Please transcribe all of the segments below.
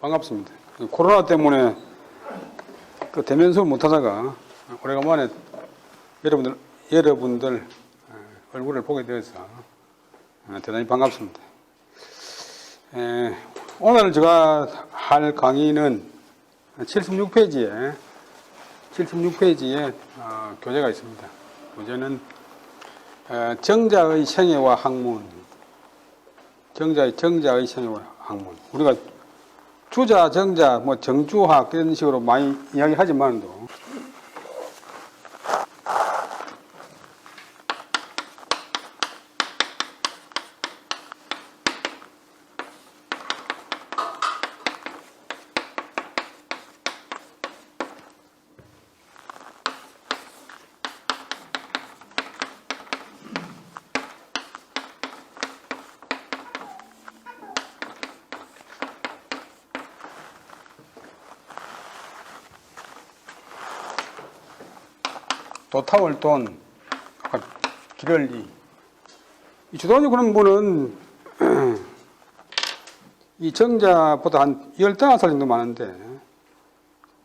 반갑습니다. 코로나 때문에 그 대면 수업 못하다가 오래간만에 여러분들 얼굴을 보게 되어서 대단히 반갑습니다. 오늘 제가 할 강의는 76페이지에 교재가 있습니다. 교재는 정자의 생애와 학문. 정자의 생애와 학문. 우리가 주자, 정자, 정주학 이런 식으로 많이 이야기하지만도 도타월 돈, 기럴리. 이 주돈이 그런 분은 이 정자보다 한 15살 정도 많은데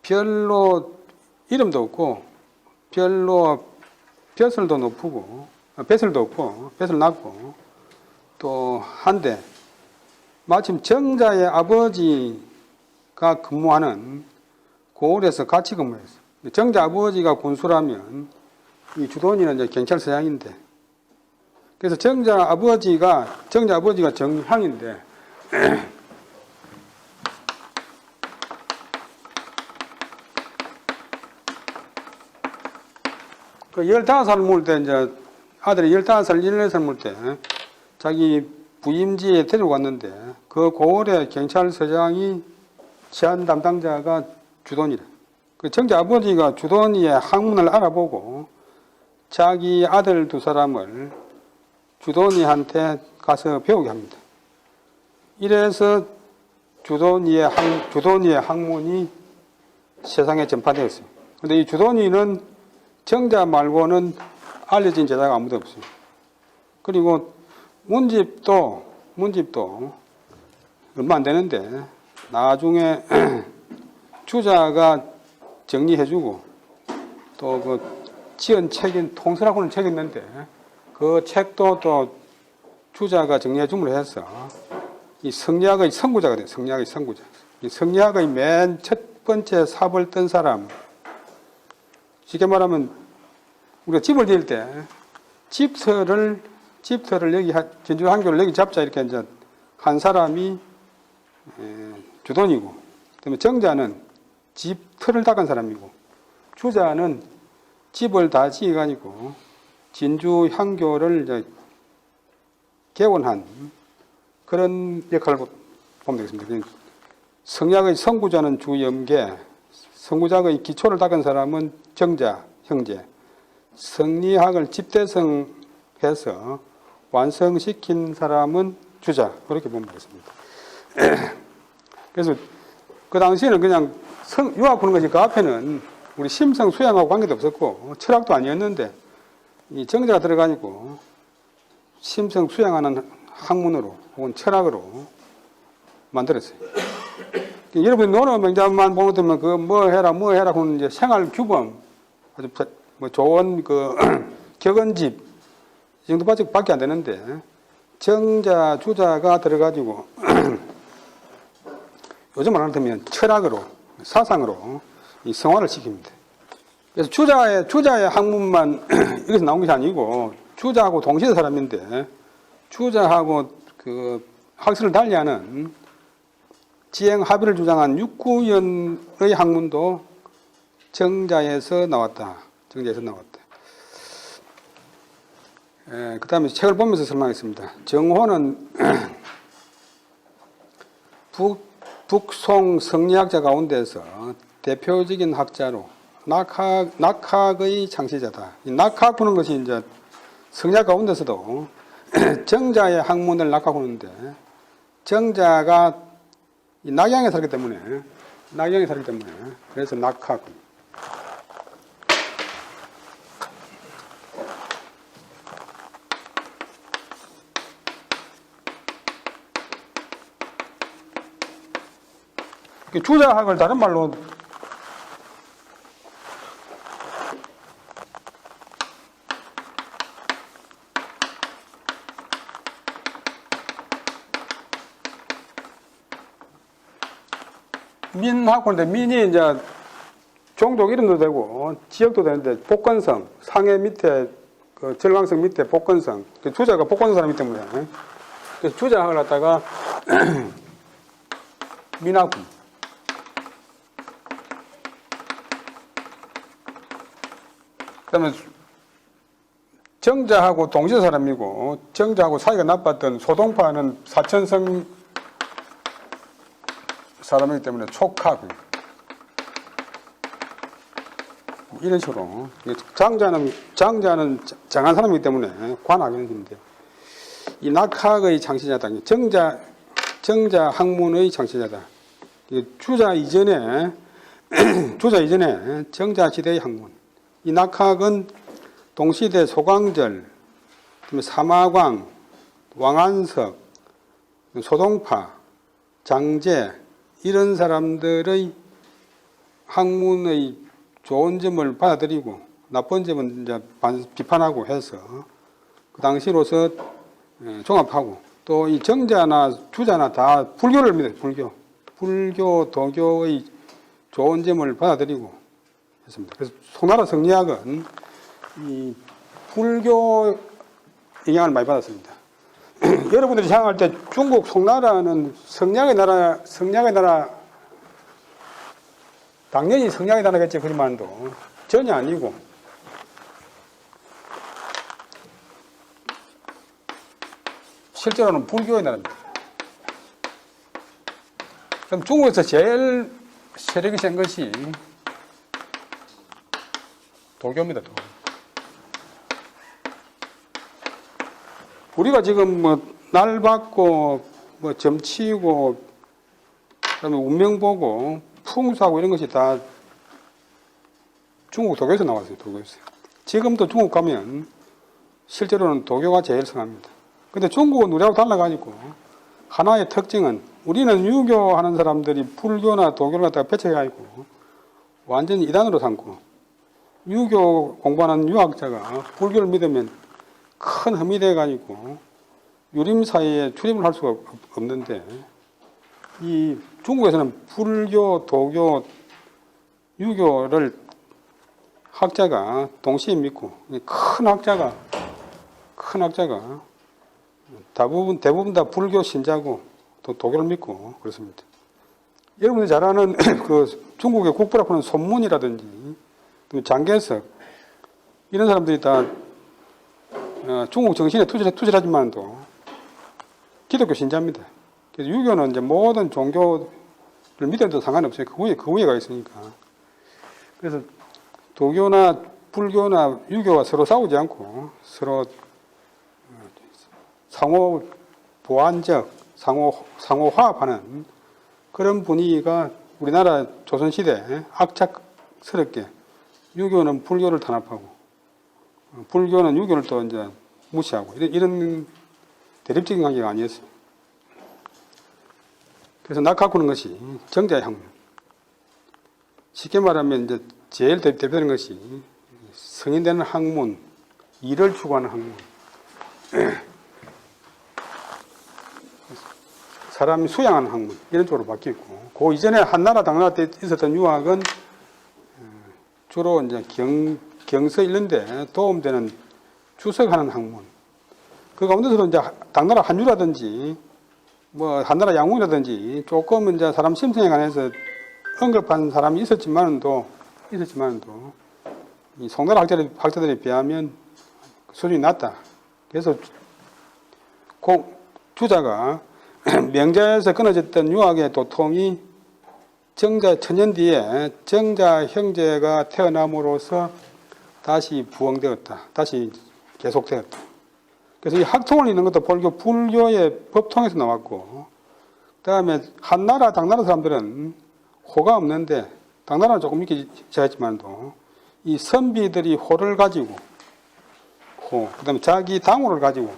별로 이름도 없고 별로 벼슬도 높고 벼슬도 없고 벼슬 낮고 또 한데 마침 정자의 아버지가 근무하는 고을에서 같이 근무했어요. 정자 아버지가 군수라면 이 주돈이는 이제 경찰서장인데, 그래서 정자 아버지가 정향인데, 그 15살 물 때, 이제 아들이 15살, 14살 물 때, 자기 부임지에 데리고 갔는데, 그 고을의 경찰서장이 치안 담당자가 주돈이래. 그 정자 아버지가 주돈이의 학문을 알아보고 자기 아들 2사람을 주돈이한테 가서 배우게 합니다. 이래서 주돈이의 학문이 세상에 전파되었어요. 그런데 이 주돈이는 정자 말고는 알려진 제자가 아무도 없어요. 그리고 문집도 얼마 안 되는데 나중에 주자가 정리해주고 또 그 지은 책인 통설하고는 책이 있는데 그 책도 또 주자가 정리해줌으로 해서 이 성리학의 선구자가 돼요. 성리학의 선구자. 이 성리학의 맨 첫 번째 삽을 뜬 사람. 쉽게 말하면 우리가 집을 지을 때 집터를 여기 전주 한교를 여기 잡자 이렇게 이제 한 사람이 주돈이고, 그다음에 정자는 집터를 닦은 사람이고, 주자는 집을 다 지어가지고 진주 향교를 이제 개원한 그런 역할을 보면 되겠습니다. 성리학의 선구자는 주염계, 선구자의 기초를 닦은 사람은 정자, 형제, 성리학을 집대성해서 완성시킨 사람은 주자, 그렇게 보면 되겠습니다. 그래서 그 당시에는 그냥 유학 보는 것이 그 앞에는 우리 심성 수양하고 관계도 없었고 철학도 아니었는데 이 정자가 들어가지고 심성 수양하는 학문으로 혹은 철학으로 만들었어요. 여러분이 논어 명작만 보면 그 뭐 해라 하는 이제 생활 규범, 아주 좋은 그 격언집 이 정도밖에 안 되는데 정자 주자가 들어가지고 요즘 말하면 철학으로 사상으로 이 성화를 시킵니다. 그래서 주자의 학문만 여기서 나온 것이 아니고 주자하고 동시대 사람인데 주자하고 그 학설을 달리하는 지행 합의를 주장한 육구연의 학문도 정자에서 나왔다. 그 다음에 책을 보면서 설명했습니다. 정호는 북송 성리학자 가운데서 대표적인 학자로 낙학의 창시자다. 이 낙학 보는 것이 이제 성리학 가운데서도 정자의 학문을 낙학하는데 정자가 이 낙양에 살기 때문에 그래서 낙학. 주자학을 다른 말로 민학군인데 민이 이제 종족 이름도 되고 지역도 되는데 복건성 상해 밑에 그 절강성 밑에 복건성 주자가 복건성 사람이기 때문에 그래서 주자학을 갖다가 민학군 그다음에 정자하고 동시대 사람이고 정자하고 사이가 나빴던 소동파는 사천성 사람이기 때문에 촉학 이런 식으로 장자는 정한 사람이기 때문에 관학인데 이 낙학의 창시자다. 정자 학문의 창시자다. 주자 이전에 정자 시대의 학문. 이 낙학은 동시대 소광절, 사마광, 왕안석, 소동파, 장제 이런 사람들의 학문의 좋은 점을 받아들이고 나쁜 점은 이제 비판하고 해서 그 당시로서 종합하고 또 이 정자나 주자나 다 불교를 믿어요. 불교, 도교의 좋은 점을 받아들이고 했습니다. 그래서 송나라 성리학은 이 불교 영향을 많이 받았습니다. 여러분들이 생각할 때 중국 송나라는 성략의 나라 당연히 성략의 나라겠지 그리만도 전혀 아니고 실제로는 불교의 나라입니다. 그럼 중국에서 제일 세력이 센 것이 도교입니다. 도교. 우리가 지금 뭐 날 받고 뭐 점치고 그다음에 운명 보고 풍수하고 이런 것이 다 중국 도교에서 나왔어요. 도교에서. 지금도 중국 가면 실제로는 도교가 제일 성합니다. 근데 중국은 우리하고 달라가지고 하나의 특징은 우리는 유교하는 사람들이 불교나 도교를 갖다가 배척해가지고 완전히 이단으로 삼고 유교 공부하는 유학자가 불교를 믿으면 큰 흠이 돼가지고 유림 사이에 출입을 할 수가 없는데 이 중국에서는 불교, 도교, 유교를 학자가 동시에 믿고 큰 학자가 대부분 다 불교 신자고 또 도교를 믿고 그렇습니다. 여러분들이 잘 아는 그 중국의 국부라고 하는 손문이라든지 장개석 이런 사람들이 다 중국 정신에 투철하지만도 기독교 신자입니다. 그래서 유교는 이제 모든 종교를 믿어도 상관없어요. 그 위에가 있으니까. 그래서 도교나 불교나 유교가 서로 싸우지 않고 서로 상호 보완적, 상호 화합하는 그런 분위기가 우리나라 조선시대에 악착스럽게 유교는 불교를 탄압하고 불교는 유교를 또 이제 무시하고 이런 대립적인 관계가 아니었어요. 그래서 낙학하는 것이 정자의 학문. 쉽게 말하면 이제 제일 대표되는 것이 성인되는 학문, 일을 추구하는 학문. 사람이 수양하는 학문 이런 쪽으로 바뀌었고, 그 이전에 한나라 당나라 때 있었던 유학은 주로 이제 경서 읽는데 도움되는 주석하는 학문. 그 가운데서도 이제 당나라 한유라든지 뭐 한나라 양웅이라든지 조금 이제 사람 심성에 관해서 언급한 사람이 있었지만도 이 송나라 학자들에 비하면 수준이 낮다. 그래서 주자가 명자에서 끊어졌던 유학의 도통이 정자 천년 뒤에 정자 형제가 태어남으로써 다시 부흥되었다. 다시 계속되었다. 그래서 이 학통을 읽는 것도 불교의 법통에서 나왔고, 그 다음에 한나라, 당나라 사람들은 호가 없는데, 당나라는 조금 있기 시작했지만도, 이 선비들이 호를 가지고, 그 다음에 자기 당호를 가지고,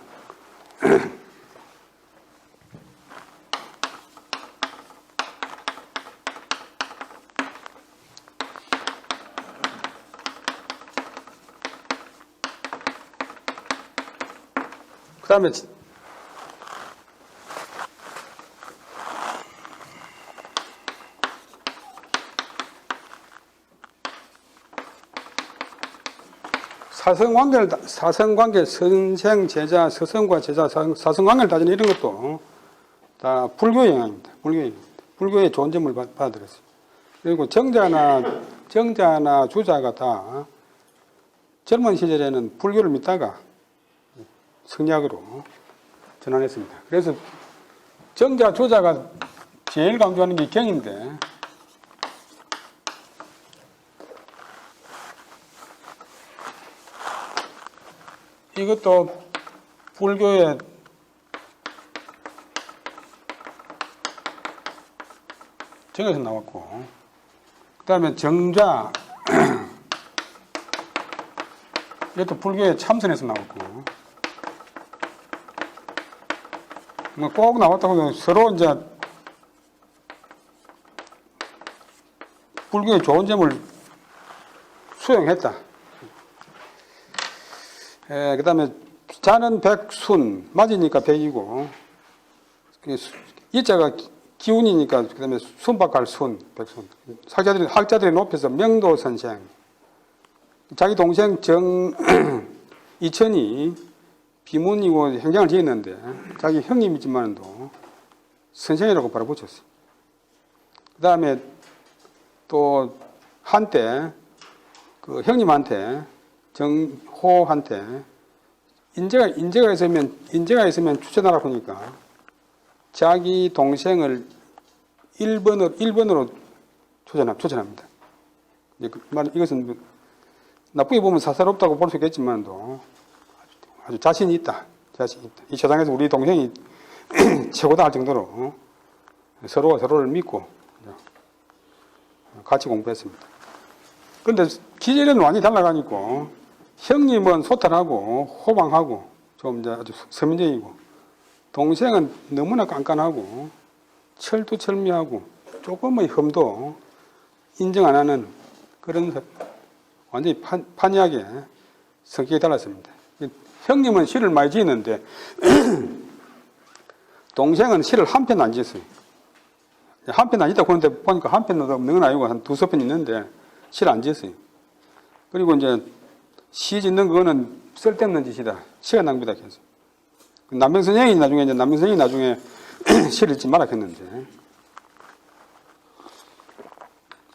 그다음에 사성관계, 선생, 제자, 서성과 제자, 사성관계를 따지는 이런 것도 다 불교의 영향입니다. 불교의 좋은 점을 받아들였어요. 그리고 정자나 주자가 다 젊은 시절에는 불교를 믿다가 성리학으로 전환했습니다. 그래서 정자, 주자가 제일 강조하는 게 경인데, 이것도 불교의 정에서 나왔고, 그 다음에 정자, 이것도 불교의 참선에서 나왔고, 뭐 꼭 나왔다고 해서 서로 이제 불교의 좋은 점을 수용했다. 그 다음에 자는 백순, 맞으니까 백이고, 이자가 기운이니까 그 다음에 순박할 순, 백순. 학자들이 높여서 명도선생. 자기 동생 이천이 비문이고 행장을 지었는데 자기 형님이지만도 선생이라고 바로 붙였어요. 그 다음에 또 한때 그 형님한테 정호한테 인재가 있으면 추천하라 보니까 자기 동생을 1번으로 추천합니다. 이것은 나쁘게 보면 사사롭다고 볼 수 있겠지만도 아주 자신이 있다. 이 세상에서 우리 동생이 최고다 할 정도로 서로가 서로를 믿고 같이 공부했습니다. 그런데 기질은 완전히 달라가니까 형님은 소탈하고 호방하고 좀 이제 아주 서민적이고, 동생은 너무나 깐깐하고 철두철미하고 조금의 흠도 인정 안 하는 그런 완전히 판이하게 성격이 달랐습니다. 형님은 시를 많이 지었는데 동생은 시를 한 편 안 지었어요. 한 편 안 짓다 그러는데 보니까 한 편도 없는 건 아니고 한 두세 편 있는데 시를 안 지었어요. 그리고 이제 시 짓는 거는 쓸데없는 짓이다. 시간 낭비다 해서. 남명선생이 나중에 시를 짓지 마라 했는데,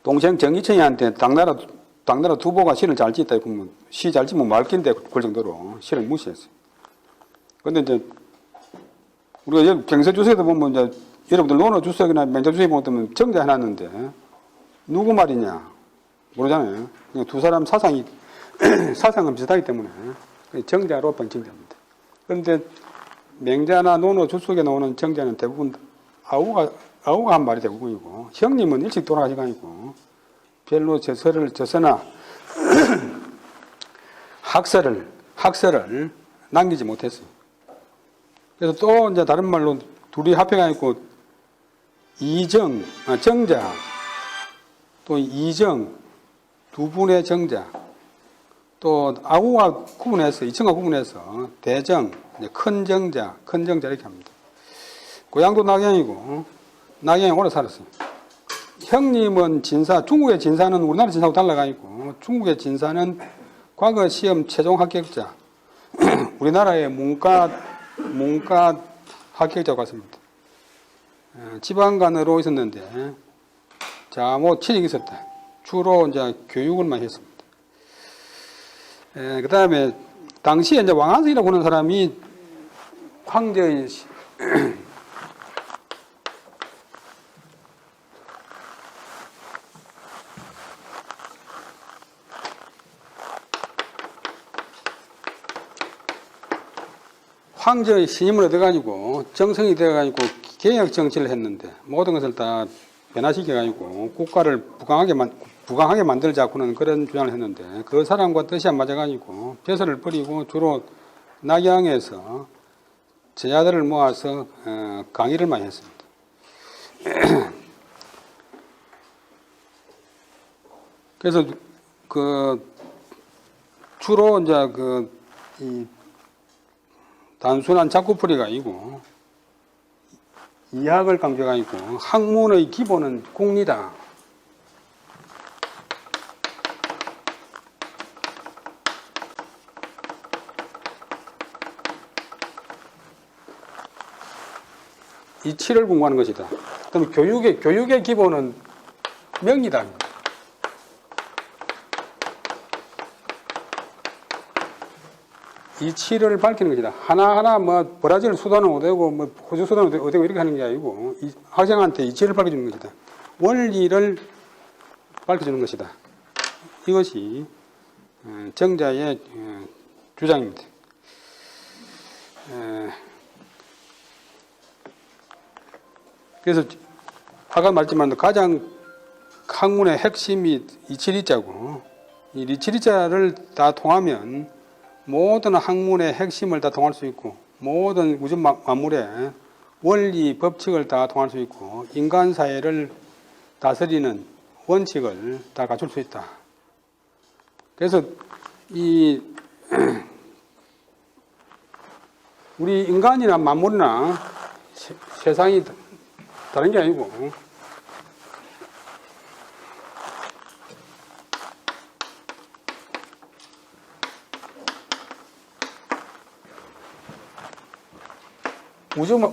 동생 정이천이한테 당나라 두보가 시를 잘 짓다 그러면 시 잘 짓면 말긴데 그 정도로 시를 무시했어요. 그런데 이제 우리가 여기 경서주석에도 보면 이제 여러분들 논어주석이나 맹자주석에 보면 정자 해놨는데 누구 말이냐 모르잖아요. 두 사람 사상은 비슷하기 때문에 정자로 번칭됩니다. 그런데 맹자나 논어주석에 나오는 정자는 대부분 아우가 한 말이 대부분이고, 형님은 일찍 돌아가시고 별로 저서나 학설을 남기지 못했어요. 그래서 또 이제 다른 말로 둘이 합해가 있고 정자, 또 이정, 두 분의 정자, 또 아우가 구분해서, 이청과 구분해서 대정, 큰 정자 이렇게 합니다. 고향도 낙양이 오래 살았어요. 형님은 중국의 진사는 우리나라 진사하고 달라가 있고, 중국의 진사는 과거 시험 최종 합격자, 우리나라의 문과 합격자가 같습니다. 지방간으로 있었는데, 취직이 있었다. 주로 이제 교육을 많이 했습니다. 그 다음에 당시에 이제 왕한석이라고 하는 사람이 황제의 신임을 얻어가지고 정성이 되어가지고 개혁 정치를 했는데 모든 것을 다 변화시켜가지고 국가를 부강하게 만들자고는 그런 주장을 했는데, 그 사람과 뜻이 안 맞아가지고 벼슬을 버리고 주로 낙양에서 제자들을 모아서 강의를 많이 했습니다. 그래서 주로 이제 단순한 자꾸풀이가 아니고 이학을 강조가 아니고 학문의 기본은 공리다. 이치를 공부하는 것이다. 그럼 교육의 기본은 명리다. 이치를 밝히는 것이다. 하나하나 뭐 브라질 수도는 어디고 뭐 호주 수도는 어디고 이렇게 하는 게 아니고 학생한테 이치를 밝혀주는 것이다. 원리를 밝혀주는 것이다. 이것이 정자의 주장입니다. 그래서 아까 말했지만 가장 학문의 핵심이 이치리자고, 이 이치리자를 다 통하면 모든 학문의 핵심을 다 통할 수 있고 모든 우주 만물의 원리 법칙을 다 통할 수 있고 인간 사회를 다스리는 원칙을 다 갖출 수 있다. 그래서 이 우리 인간이나 만물이나 세상이 다른 게 아니고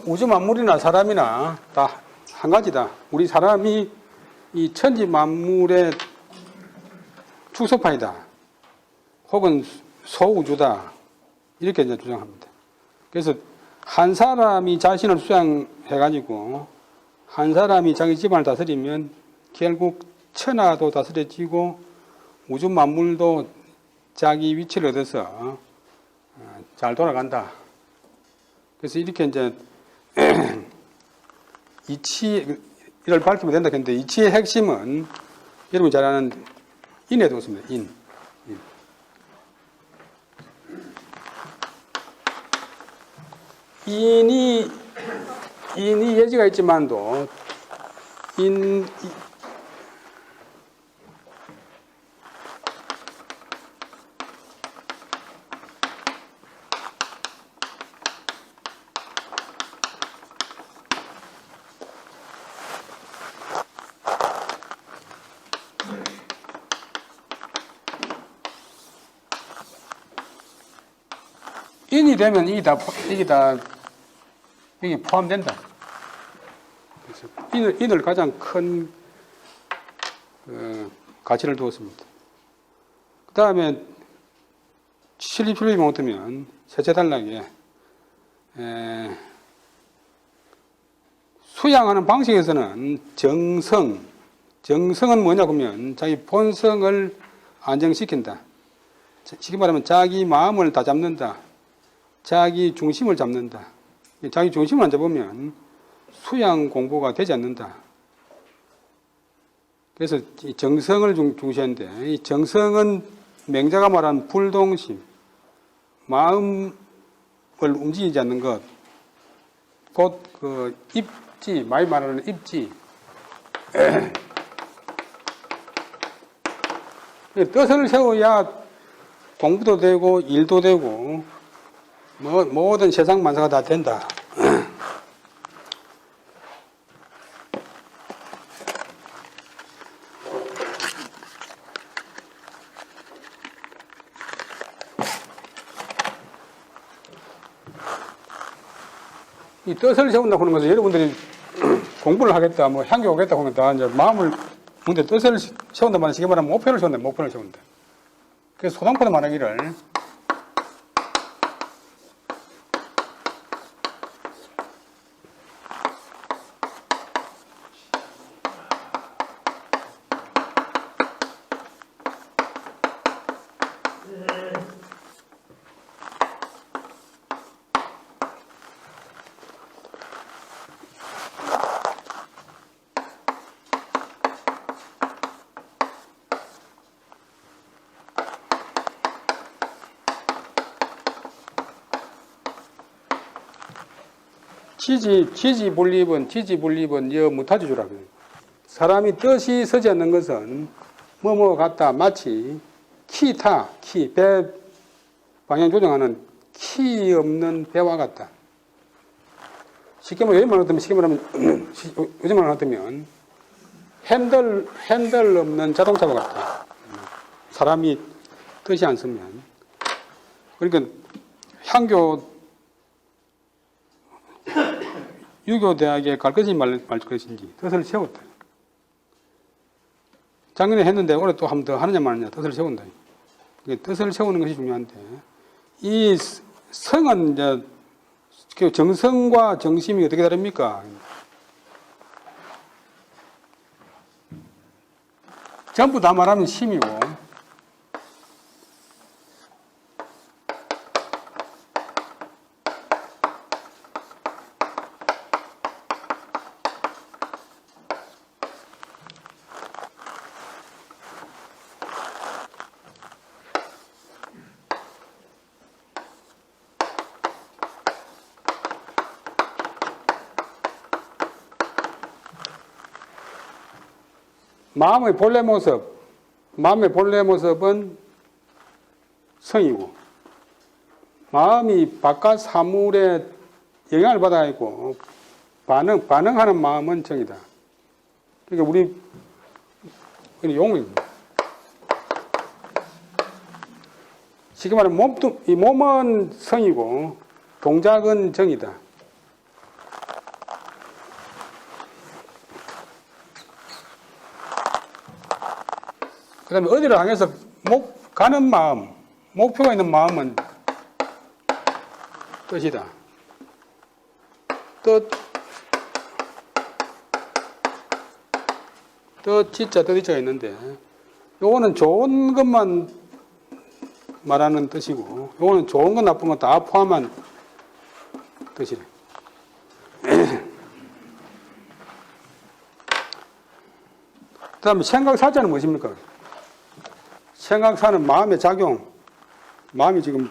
우주 만물이나 사람이나 다 한 가지다. 우리 사람이 이 천지 만물의 축소판이다. 혹은 소우주다. 이렇게 이제 주장합니다. 그래서 한 사람이 자신을 수양해가지고 한 사람이 자기 집안을 다스리면 결국 천하도 다스려지고 우주 만물도 자기 위치를 얻어서 잘 돌아간다. 그래서 이렇게 이제 이치를 밝히면 된다 했는데 이치의 핵심은 여러분이 잘 아는 인에 두었습니다. 인. 인이 예지가 있지만도 인이 되면 이게 다 여기 포함된다. 그래서 인을 가장 큰 가치를 두었습니다. 그 다음에 실리필립이 못하면 세체단락에 수양하는 방식에서는 정성은 뭐냐 그러면 자기 본성을 안정시킨다. 쉽게 말하면 자기 마음을 다 잡는다. 자기 중심을 잡는다. 자기 중심을 안 잡으면 수양 공부가 되지 않는다. 그래서 이 정성을 중시하는데 이 정성은 맹자가 말한 불동심, 마음을 움직이지 않는 것, 곧 그 입지, 많이 말하는 입지. 뜻을 세워야 공부도 되고 일도 되고 모든 세상 만사가 다 된다. 이 뜻을 세운다고 하는 것은 여러분들이 공부를 하겠다, 뭐 향기 오겠다 하면 다 이제 마음을, 근데 뜻을 세운다 말은 쉽게 말하면 목표를 세운다. 그래서 소당포도 말하기를 지지분립은 여 무타지주라. 사람이 뜻이 서지 않는 것은 뭐뭐 같다. 마치 배 방향 조정하는 키 없는 배와 같다. 쉽게 말하면 요즘 말로 하면 핸들 없는 자동차와 같다. 사람이 뜻이 안 쓰면. 그러니까 유교대학에 갈 것인지 말 것인지 뜻을 세웠다. 작년에 했는데 올해 또 한 번 더 하느냐 마느냐 뜻을 세운다. 뜻을 세우는 것이 중요한데 이 성은 이제 정성과 정심이 어떻게 다릅니까? 전부 다 말하면 심이고 마음의 본래 모습은 성이고, 마음이 바깥 사물에 영향을 받아 있고, 반응하는 마음은 정이다. 그러니까 우리 용어입니다. 쉽게 말하면 이 몸은 성이고, 동작은 정이다. 그 다음에 어디를 향해서 가는 마음, 목표가 있는 마음은 뜻이다. 뜻이자가 있는데, 요거는 좋은 것만 말하는 뜻이고, 요거는 좋은 것, 나쁜 것 다 포함한 뜻이래. 그 다음에 생각사자는 무엇입니까? 생각사는 마음의 작용, 마음이 지금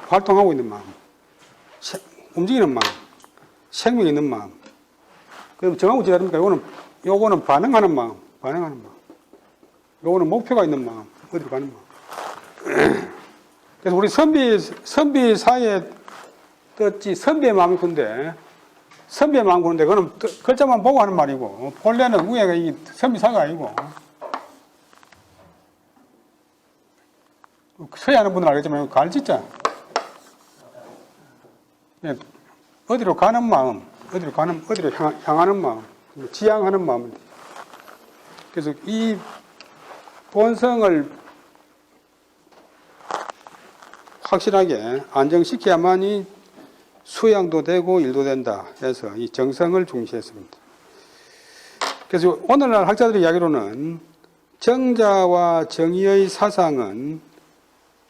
활동하고 있는 마음, 움직이는 마음, 생명이 있는 마음. 그럼 정하고 지다릅니까? 요거는 반응하는 마음. 요거는 목표가 있는 마음, 어디로 가는 마음. 그래서 우리 선비 사이에 뜻이 선비의 마음이 군데, 그거는 글자만 보고 하는 말이고, 본래는 위에가 이 선비사가 아니고, 서예하는 분은 알겠지만 갈짓자. 어디로 가는 마음, 어디로 향하는 마음, 지향하는 마음. 그래서 이 본성을 확실하게 안정시켜야만이 수양도 되고 일도 된다 해서 이 정성을 중시했습니다. 그래서 오늘날 학자들의 이야기로는 정자와 정의의 사상은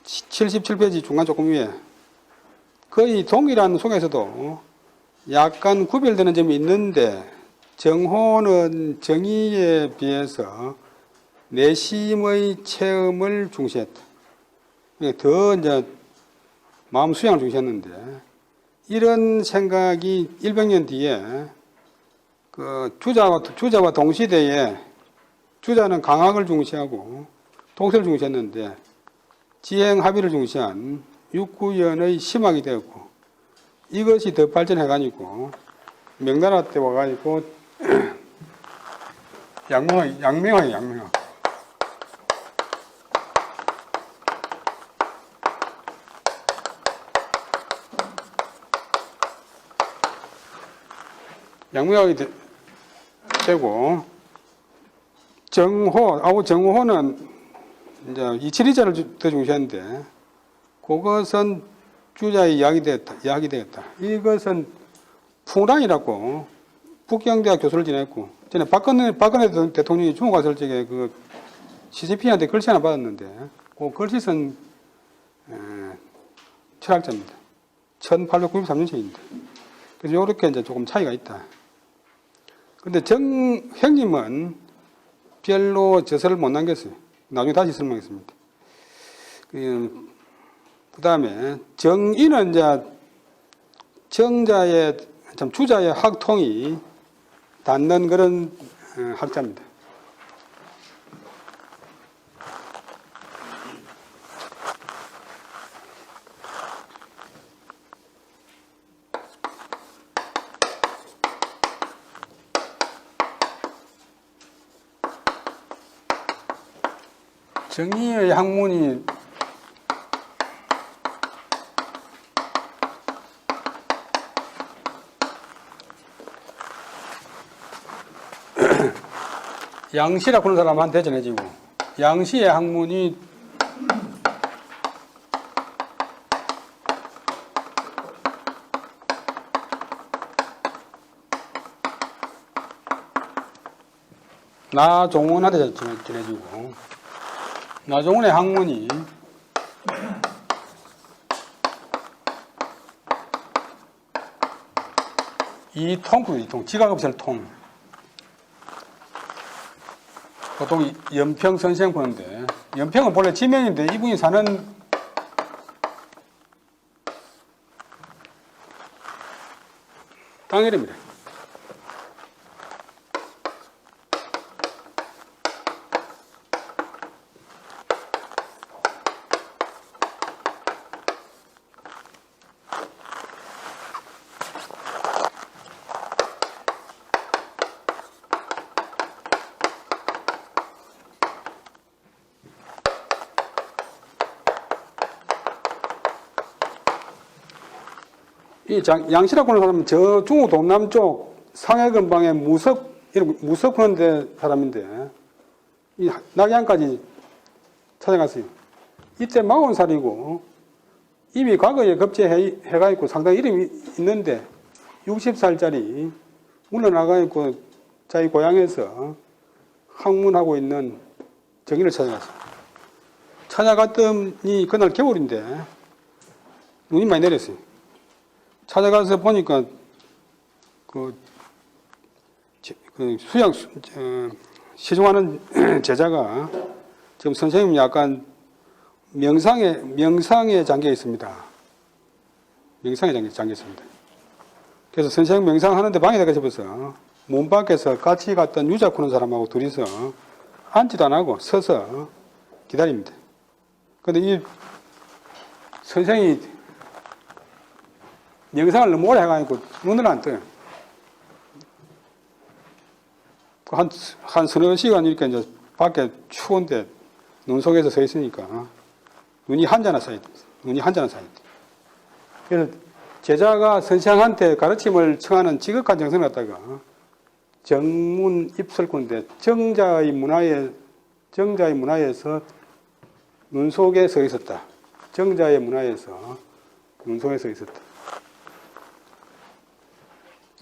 77페이지 중간 조금 위에 거의 동일한 속에서도 약간 구별되는 점이 있는데, 정호는 정의에 비해서 내심의 체험을 중시했다. 더 이제 마음 수양을 중시했는데, 이런 생각이 100년 뒤에 그 주자와 동시대에 주자는 강학을 중시하고 통솔을 중시했는데, 지행 합의를 중시한 육구연의 심학이 되었고, 이것이 더 발전해가지고 명나라 때 와가지고 양명학. 양명학이 되고, 정호는 이제 이치리자를 더 중시하는데, 그것은 주자의 이야기 되었다. 이것은 풍랑이라고 북경대학 교수를 지냈고, 전에 박근혜 대통령이 중국 갔을 적에 그 CCP한테 글씨 하나 받았는데, 그 글씨 쓴 철학자입니다. 1893년생입니다. 그래서 이렇게 이제 조금 차이가 있다. 근데 형님은 별로 저서를 못 남겼어요. 나중에 다시 설명하겠습니다. 그 다음에 정의는 이제 주자의 학통이 닿는 그런 학자입니다. 정리의 학문이 양시라고 하는 사람한테 전해지고, 양시의 학문이 나종원한테 전해지고, 나종원의 학문이 이통, 지각없을 통. 보통 연평 선생 보는데, 연평은 본래 지명인데 이분이 사는 땅 이름이래. 이 양시라고 하는 사람은 저 중국 동남쪽 상해 근방의 무석 하는 데 사람인데, 이 낙양까지 찾아갔어요. 이때 40살이고, 이미 과거에 급제해가 있고 상당히 이름이 있는데, 60살짜리 물러나가 있고, 자기 고향에서 학문하고 있는 정인을 찾아갔어요. 찾아갔더니 그날 겨울인데, 눈이 많이 내렸어요. 찾아가서 보니까 시중하는 제자가 지금 선생님 약간 명상에 잠겨 있습니다. 명상에 잠겨 있습니다. 그래서 선생님 명상하는데 방에다가 접어서 문 밖에서 같이 갔던 유자쿠는 사람하고 둘이서 앉지도 안 하고 서서 기다립니다. 근데 이 선생이 명상을 너무 오래 해가지고 눈을 안 떠요. 한 서너 시간 이렇게 이제 밖에 추운데 눈 속에서 서 있으니까 눈이 한자나 쌓여 있대. 그래서 제자가 선생한테 가르침을 청하는 지극한 정성을 갖다가 정문 입설꾼인데 정자의 문화에서 눈 속에 서 있었다. 정자의 문화에서 눈 속에 서 있었다.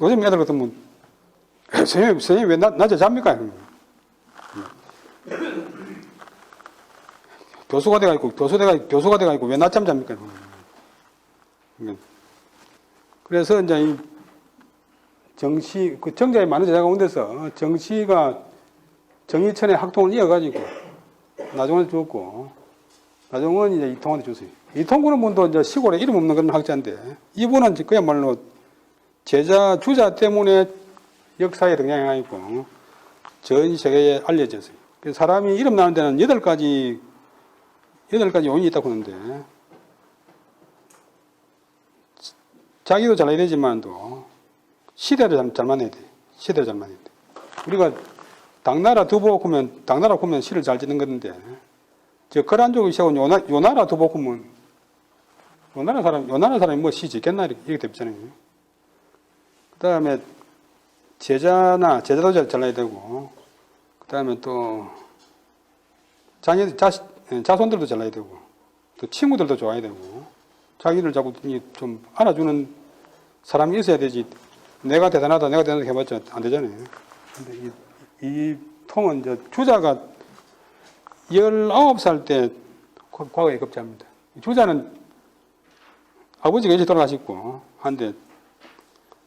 요즘 애들 같으면 선생님 왜 낮에 잡니까? 교수가 돼가 있고 왜 낮잠 잡니까? 그래서 이제 이 정자에 많은 제자가 온 데서 정시가 정의천의 학통을 이어가지고 나종원을 주었고, 나종원이 이제 이통한테 줬어요. 이통구는 분도 이제 시골에 이름 없는 그런 학자인데, 이분은 그야말로 주자 때문에 역사에 등장해가지고 전 세계에 알려졌어요. 그래서 사람이 이름 나는 데는 8가지 요인이 있다고 하는데, 자기도 잘해야 되지만도 시대를 잘 만나야 돼. 우리가 당나라 두보고면 당나라 보면 시를 잘 짓는 건데, 저 거란족이 세운 요나라 두보고면 요나라 사람이 뭐 시 짓겠나 이렇게 되잖아요. 그 다음에 제자도 잘라야 되고, 그 다음에 또 자손들도 잘라야 되고, 또 친구들도 좋아야 되고, 자기를 자꾸 좀 알아주는 사람이 있어야 되지. 내가 대단하다 해봤자 안 되잖아요. 근데 이 통은 이제 주자가 19살 때 과거에 급제합니다. 주자는 아버지가 일찍 돌아가셨고 한데,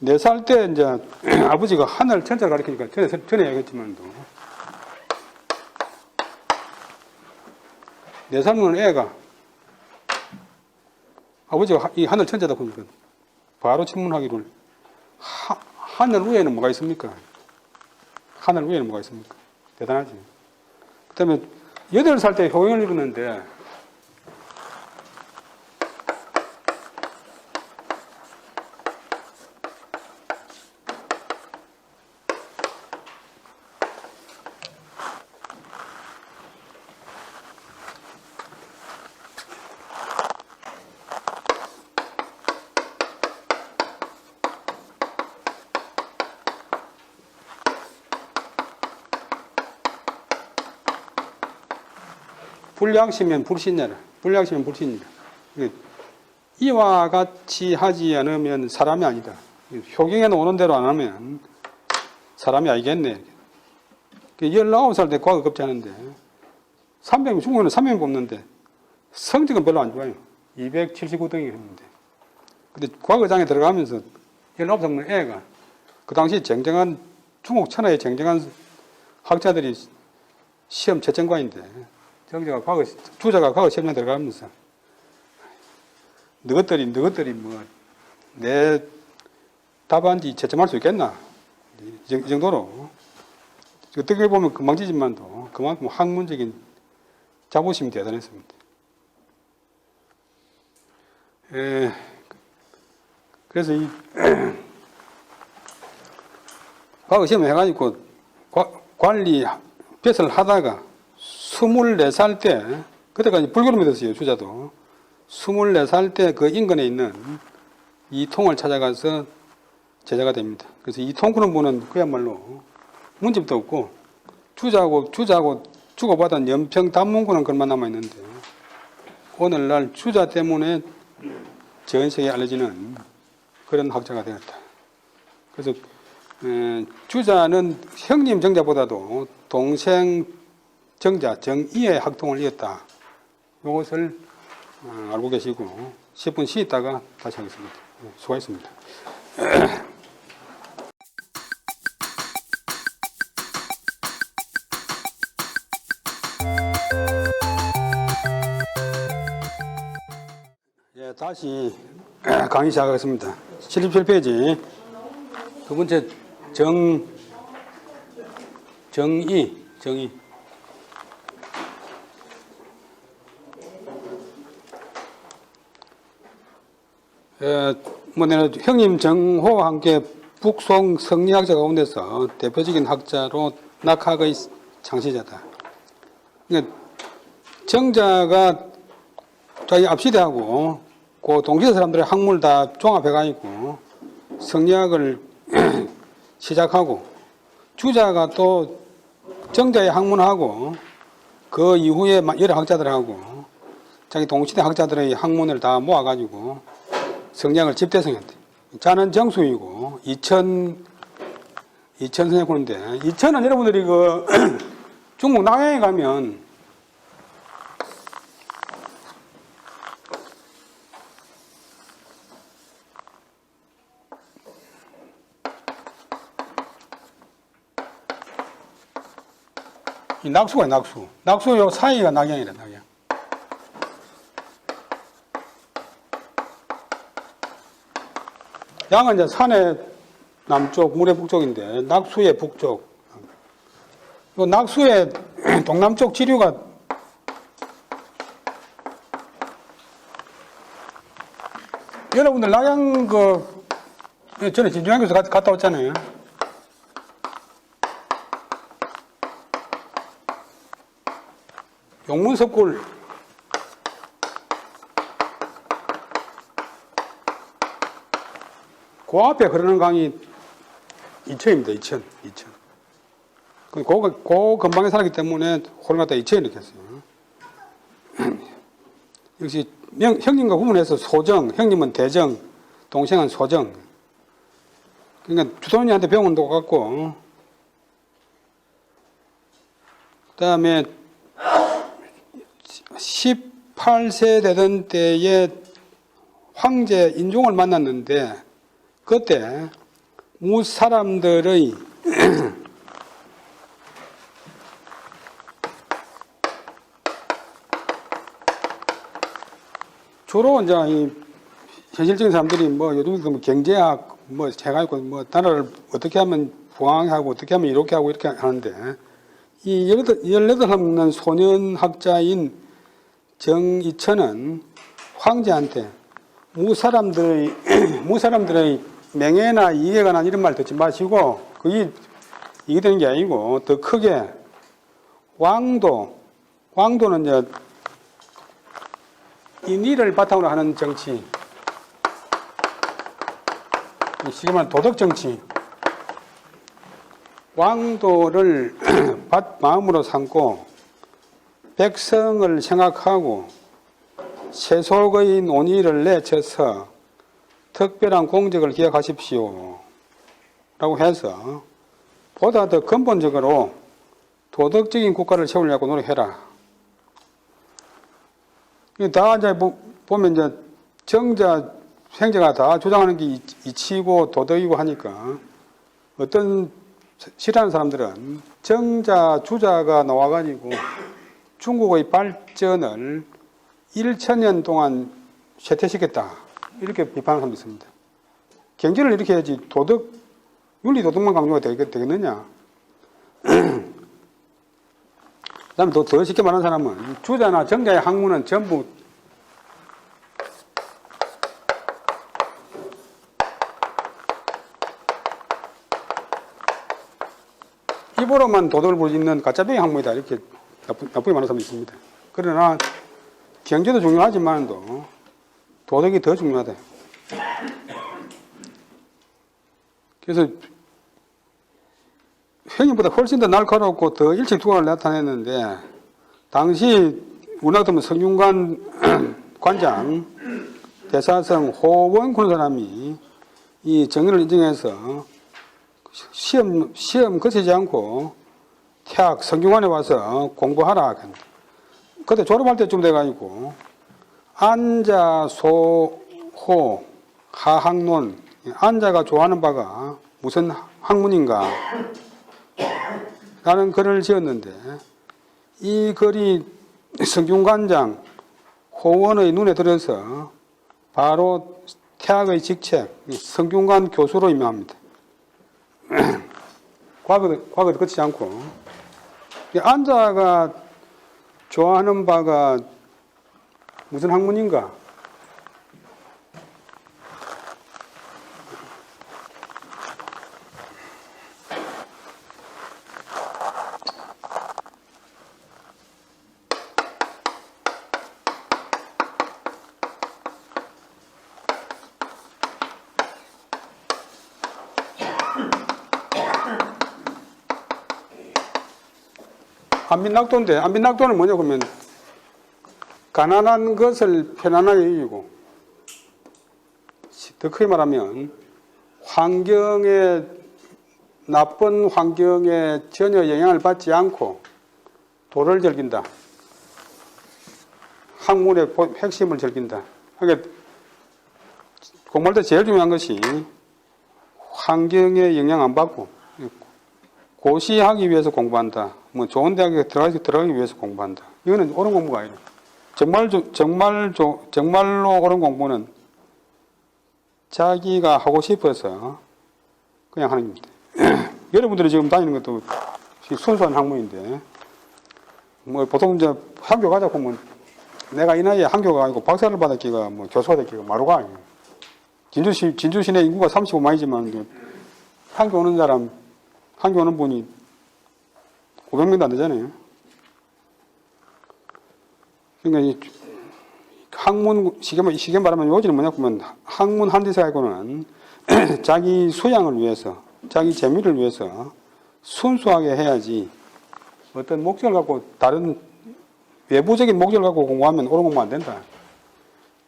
4살 때 이제 아버지가 하늘 천자를 가르치니까 전에 얘기했지만도, 4살 먹는 애가 아버지가 이 하늘 천자다 보니까 바로 천문하기를, 하늘 위에는 뭐가 있습니까? 대단하지. 그 다음에 8살 때 효용을 읽었는데, 불량시면 불신자라. 불량시면 불신이다. 이와 같이 하지 않으면 사람이 아니다. 효경에 오는 대로 안 하면 사람이 아니겠네. 19살 때 과거급제 하는데 300명, 중국에는 300명 뽑는데 성적은 별로 안 좋아요. 279등이 했는데. 근데 과거장에 들어가면서 19살 애가 그 당시 쟁쟁한 중국 천하의 쟁쟁한 학자들이 시험 채점관인데 주자가 과거 시험에 들어가면서 너희들이 뭐 내 답안지 채점할 수 있겠나? 이 정도로 어떻게 보면 금방지지만도 그만큼 학문적인 자부심이 대단했습니다. 그래서 이 과거 시험을 해가지고 관리 벼슬 하다가 24살 때 그때까지 불교를 믿었어요. 주자도 24살 때 그 인근에 있는 이통을 찾아가서 제자가 됩니다. 그래서 이통 그런 분은 그야말로 문집도 없고 주자하고 주고받은 연평 단문구는 그것만 남아있는데 오늘날 주자 때문에 전 세계에 알려지는 그런 학자가 되었다. 그래서 주자는 형님 정자보다도 동생 정자 정이의 학통을 이었다. 이것을 알고 계시고 10분 쉬었다가 다시 하겠습니다. 수고하셨습니다. 다시 강의 시작하겠습니다. 77페이지 두 번째 정의 내가 형님 정호와 함께 북송 성리학자 가운데서 대표적인 학자로 낙학의 창시자다. 그러니까 정자가 자기 앞시대하고 그 동시대 사람들의 학문을 다 종합해가지고 성리학을 시작하고 주자가 또 정자의 학문하고 그 이후에 여러 학자들하고 자기 동시대 학자들의 학문을 다 모아가지고 성리학을 집대성했대. 자는 정수이고 이천 선생님인데 이천은 여러분들이 그 중국 남양에 가면 이 낙수가 낙수 요 사이가 낙양이래. 낙양. 양은 이제 산의 남쪽, 물의 북쪽인데 낙수의 북쪽. 요 낙수의 동남쪽 지류가 여러분들 낙양 전에 진중학교에서 갔다 왔잖아요. 용문석굴 그 앞에 흐르는 강이 이천입니다. 이천. 그 근방에 살았기 때문에 호를 갖다 이천 이렇게 했어요. 역시 형님과 구분해서 소정, 형님은 대정, 동생은 소정. 그러니까 주도님한테 배운 것 같고, 그 다음에 18세 되던 때에 황제 인종을 만났는데 그때 무사람들의 주로 이제 이 현실적인 사람들이 뭐 요즘 경제학 뭐 해가지고 뭐 나라를 어떻게 하면 부강하고 어떻게 하면 이렇게 하고 이렇게 하는데 이 18살 소년학자인 정이천은 황제한테 무사람들의 명예나 이익에 관한 이런 말 듣지 마시고 그게 이게 되는 게 아니고 더 크게 왕도는 이제 인의를 바탕으로 하는 정치, 쉽게 말하면 도덕 정치, 왕도를 마음으로 삼고 백성을 생각하고 세속의 논의를 내쳐서 특별한 공적을 기억하십시오 라고 해서 보다 더 근본적으로 도덕적인 국가를 세우려고 노력해라. 다 이제 보면 이제 정자, 생자가 다 주장하는 게 이치고 도덕이고 하니까 어떤 싫어하는 사람들은 정자, 주자가 나와가지고 중국의 발전을 1000년 동안 쇠퇴시켰다. 이렇게 비판하는 사람도 있습니다. 경제를 이렇게 해야지 윤리 도덕만 강조가 되겠느냐. 그 다음에 더 쉽게 말하는 사람은 주자나 정자의 학문은 전부 입으로만 도덕을 부리는 가짜병의 학문이다. 이렇게 나쁘게 말하는 사람도 있습니다. 그러나 경제도 중요하지만도 도덕이 더 중요하다. 그래서 형님보다 훨씬 더 날카롭고 더 일찍 두각을 나타냈는데 당시 우리나라 같으면 성균관 관장 대사성 호원 그런 사람이 이 정의를 인정해서 시험 거치지 않고 태학 성균관에 와서 공부하라. 그때 졸업할 때쯤 돼가지고 안자 소호 하학론 안자가 좋아하는 바가 무슨 학문인가 라는 글을 지었는데 이 글이 성균관장 호원의 눈에 들어서 바로 태학의 직책 성균관 교수로 임명합니다. 과거도 거치지 않고 안자가 좋아하는 바가 무슨 학문인가? 안빈낙도인데 안빈낙도는 뭐냐 그러면 가난한 것을 편안하게 이기고 더 크게 말하면 나쁜 환경에 전혀 영향을 받지 않고 도를 즐긴다. 학문의 핵심을 즐긴다. 그러니까 공부할 때 제일 중요한 것이 환경에 영향 안 받고 고시하기 위해서 공부한다. 뭐 좋은 대학에 들어가기 위해서 공부한다. 이거는 옳은 공부가 아니에요. 정말로 옳은 공부는 자기가 하고 싶어서 그냥 하는 겁니다. 여러분들이 지금 다니는 것도 순수한 학문인데, 뭐 보통 이제 학교 가자 보면 내가 이 나이에 학교 가고 박사를 받았기가 뭐 교수가 됐기가 마루가 아니에요. 진주 시내 인구가 35만이지만 학교 오는 분이 500명도 안 되잖아요. 그러니까 학문, 시계 말하면 요지는 뭐냐 하면 학문 한디사이고는 자기 수양을 위해서, 자기 재미를 위해서 순수하게 해야지 어떤 목적을 갖고 다른 외부적인 목적을 갖고 공부하면 옳은 공부 안 된다.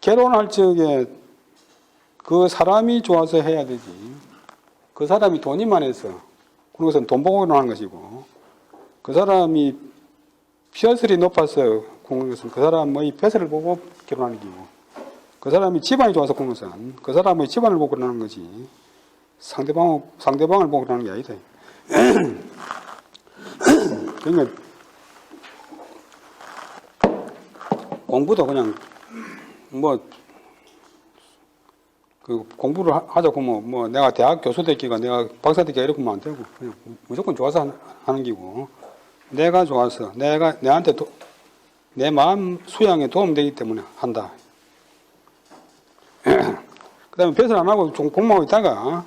결혼할 적에 그 사람이 좋아서 해야 되지. 그 사람이 돈이 많아서 그런 것은 돈 보고 결혼하는 것이고 그 사람이 벼슬이 높아서 그런 것은 그 사람의 벼슬을 보고 결혼하는 것이고 그 사람이 집안이 좋아서 그런 것은 그 사람의 집안을 보고 결혼하는 거지 상대방을 보고 결혼하는 게 아니다. 그러니까 공부도 그냥 뭐 그 공부를 하자고 뭐 내가 대학 교수 됐기가 내가 박사 됐기가 이렇게 하면 안 되고 그냥 무조건 좋아서 하는 기고 내가 좋아서 내한테 내 마음 수양에 도움되기 때문에 한다. 그 다음에 배설 안 하고 공부하고 있다가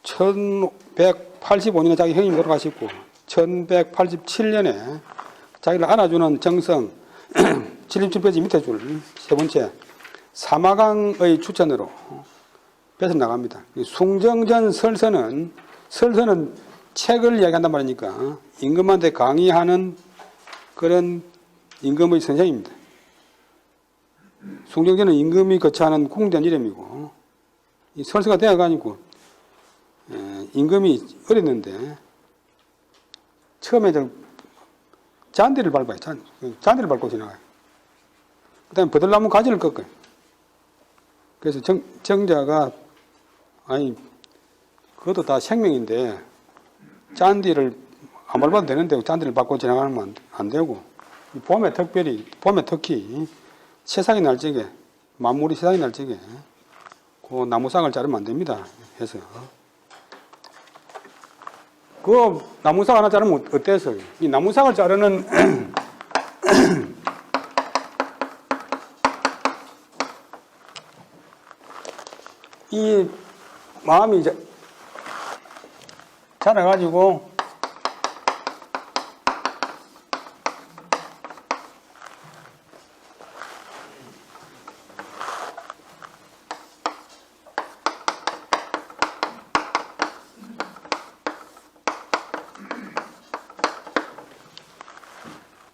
1185년에 자기 형님이 돌아가시고 1187년에 자기를 알아주는 정성 77페이지 밑에 줄 세 번째 사마강의 추천으로 배설 나갑니다. 숭정전 설서는 책을 이야기한단 말이니까 임금한테 강의하는 그런 임금의 선생입니다. 숭정제는 임금이 거처하는 궁전 이름이고, 이 설사가 되어가지고 임금이 어렸는데 처음에 잔디를 밟아요. 잔디를 밟고 지나가요. 그 다음에 버들나무 가지를 꺾어요. 그래서 정자가 아니 그것도 다 생명인데 잔디를 안 밟아도 되는데 잔디를 밟고 지나가면 안 되고, 봄에 특히 새싹이 날 적에, 만물이 새싹이 날 적에 그 나무상을 자르면 안 됩니다. 해서 그 나무상 하나 자르면 어때서 이 나무상을 자르는 이 마음이 자라가지고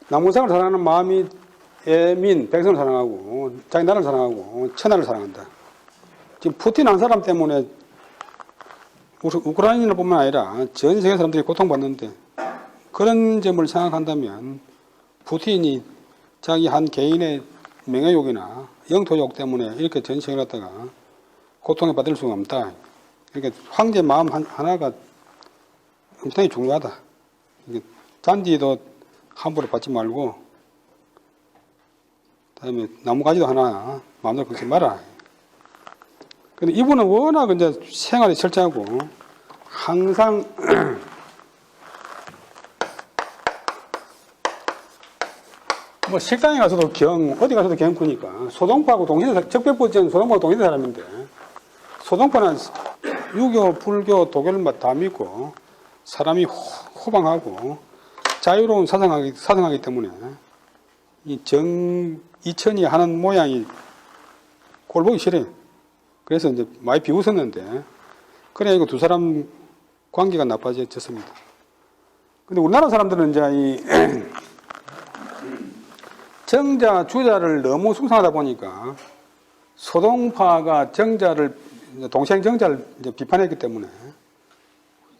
나무상을 사랑하는 마음이 애민, 백성을 사랑하고 자기 나라를 사랑하고 천하를 사랑한다. 지금 푸틴 한 사람 때문에 우크라이나뿐만 아니라 전 세계 사람들이 고통받는데, 그런 점을 생각한다면 푸틴이 자기 한 개인의 명예욕이나 영토욕 때문에 이렇게 전 세계를 갖다가 고통에 받을 수가 없다. 그러니까 황제 마음 하나가 엄청나게 중요하다. 잔디도 함부로 받지 말고, 그다음에 나무가지도 하나 마음대로 걷지 마라. 근데 이분은 워낙 이제 생활이 철저하고 항상 뭐 식당에 가서도 어디 가서도 경구니까 소동파하고 동시대, 적벽보지는 소동파하고 동시대 사람인데, 소동파는 유교, 불교, 도교를 다 믿고 사람이 호방하고 자유로운 사상하기 때문에 이천이 하는 모양이 꼴 보기 싫어요. 그래서 이제 많이 비웃었는데, 그래 이거 두 사람 관계가 나빠졌습니다. 근데 우리나라 사람들은 이제 이 정자, 주자를 너무 숭상하다 보니까 소동파가 동생 정자를 이제 비판했기 때문에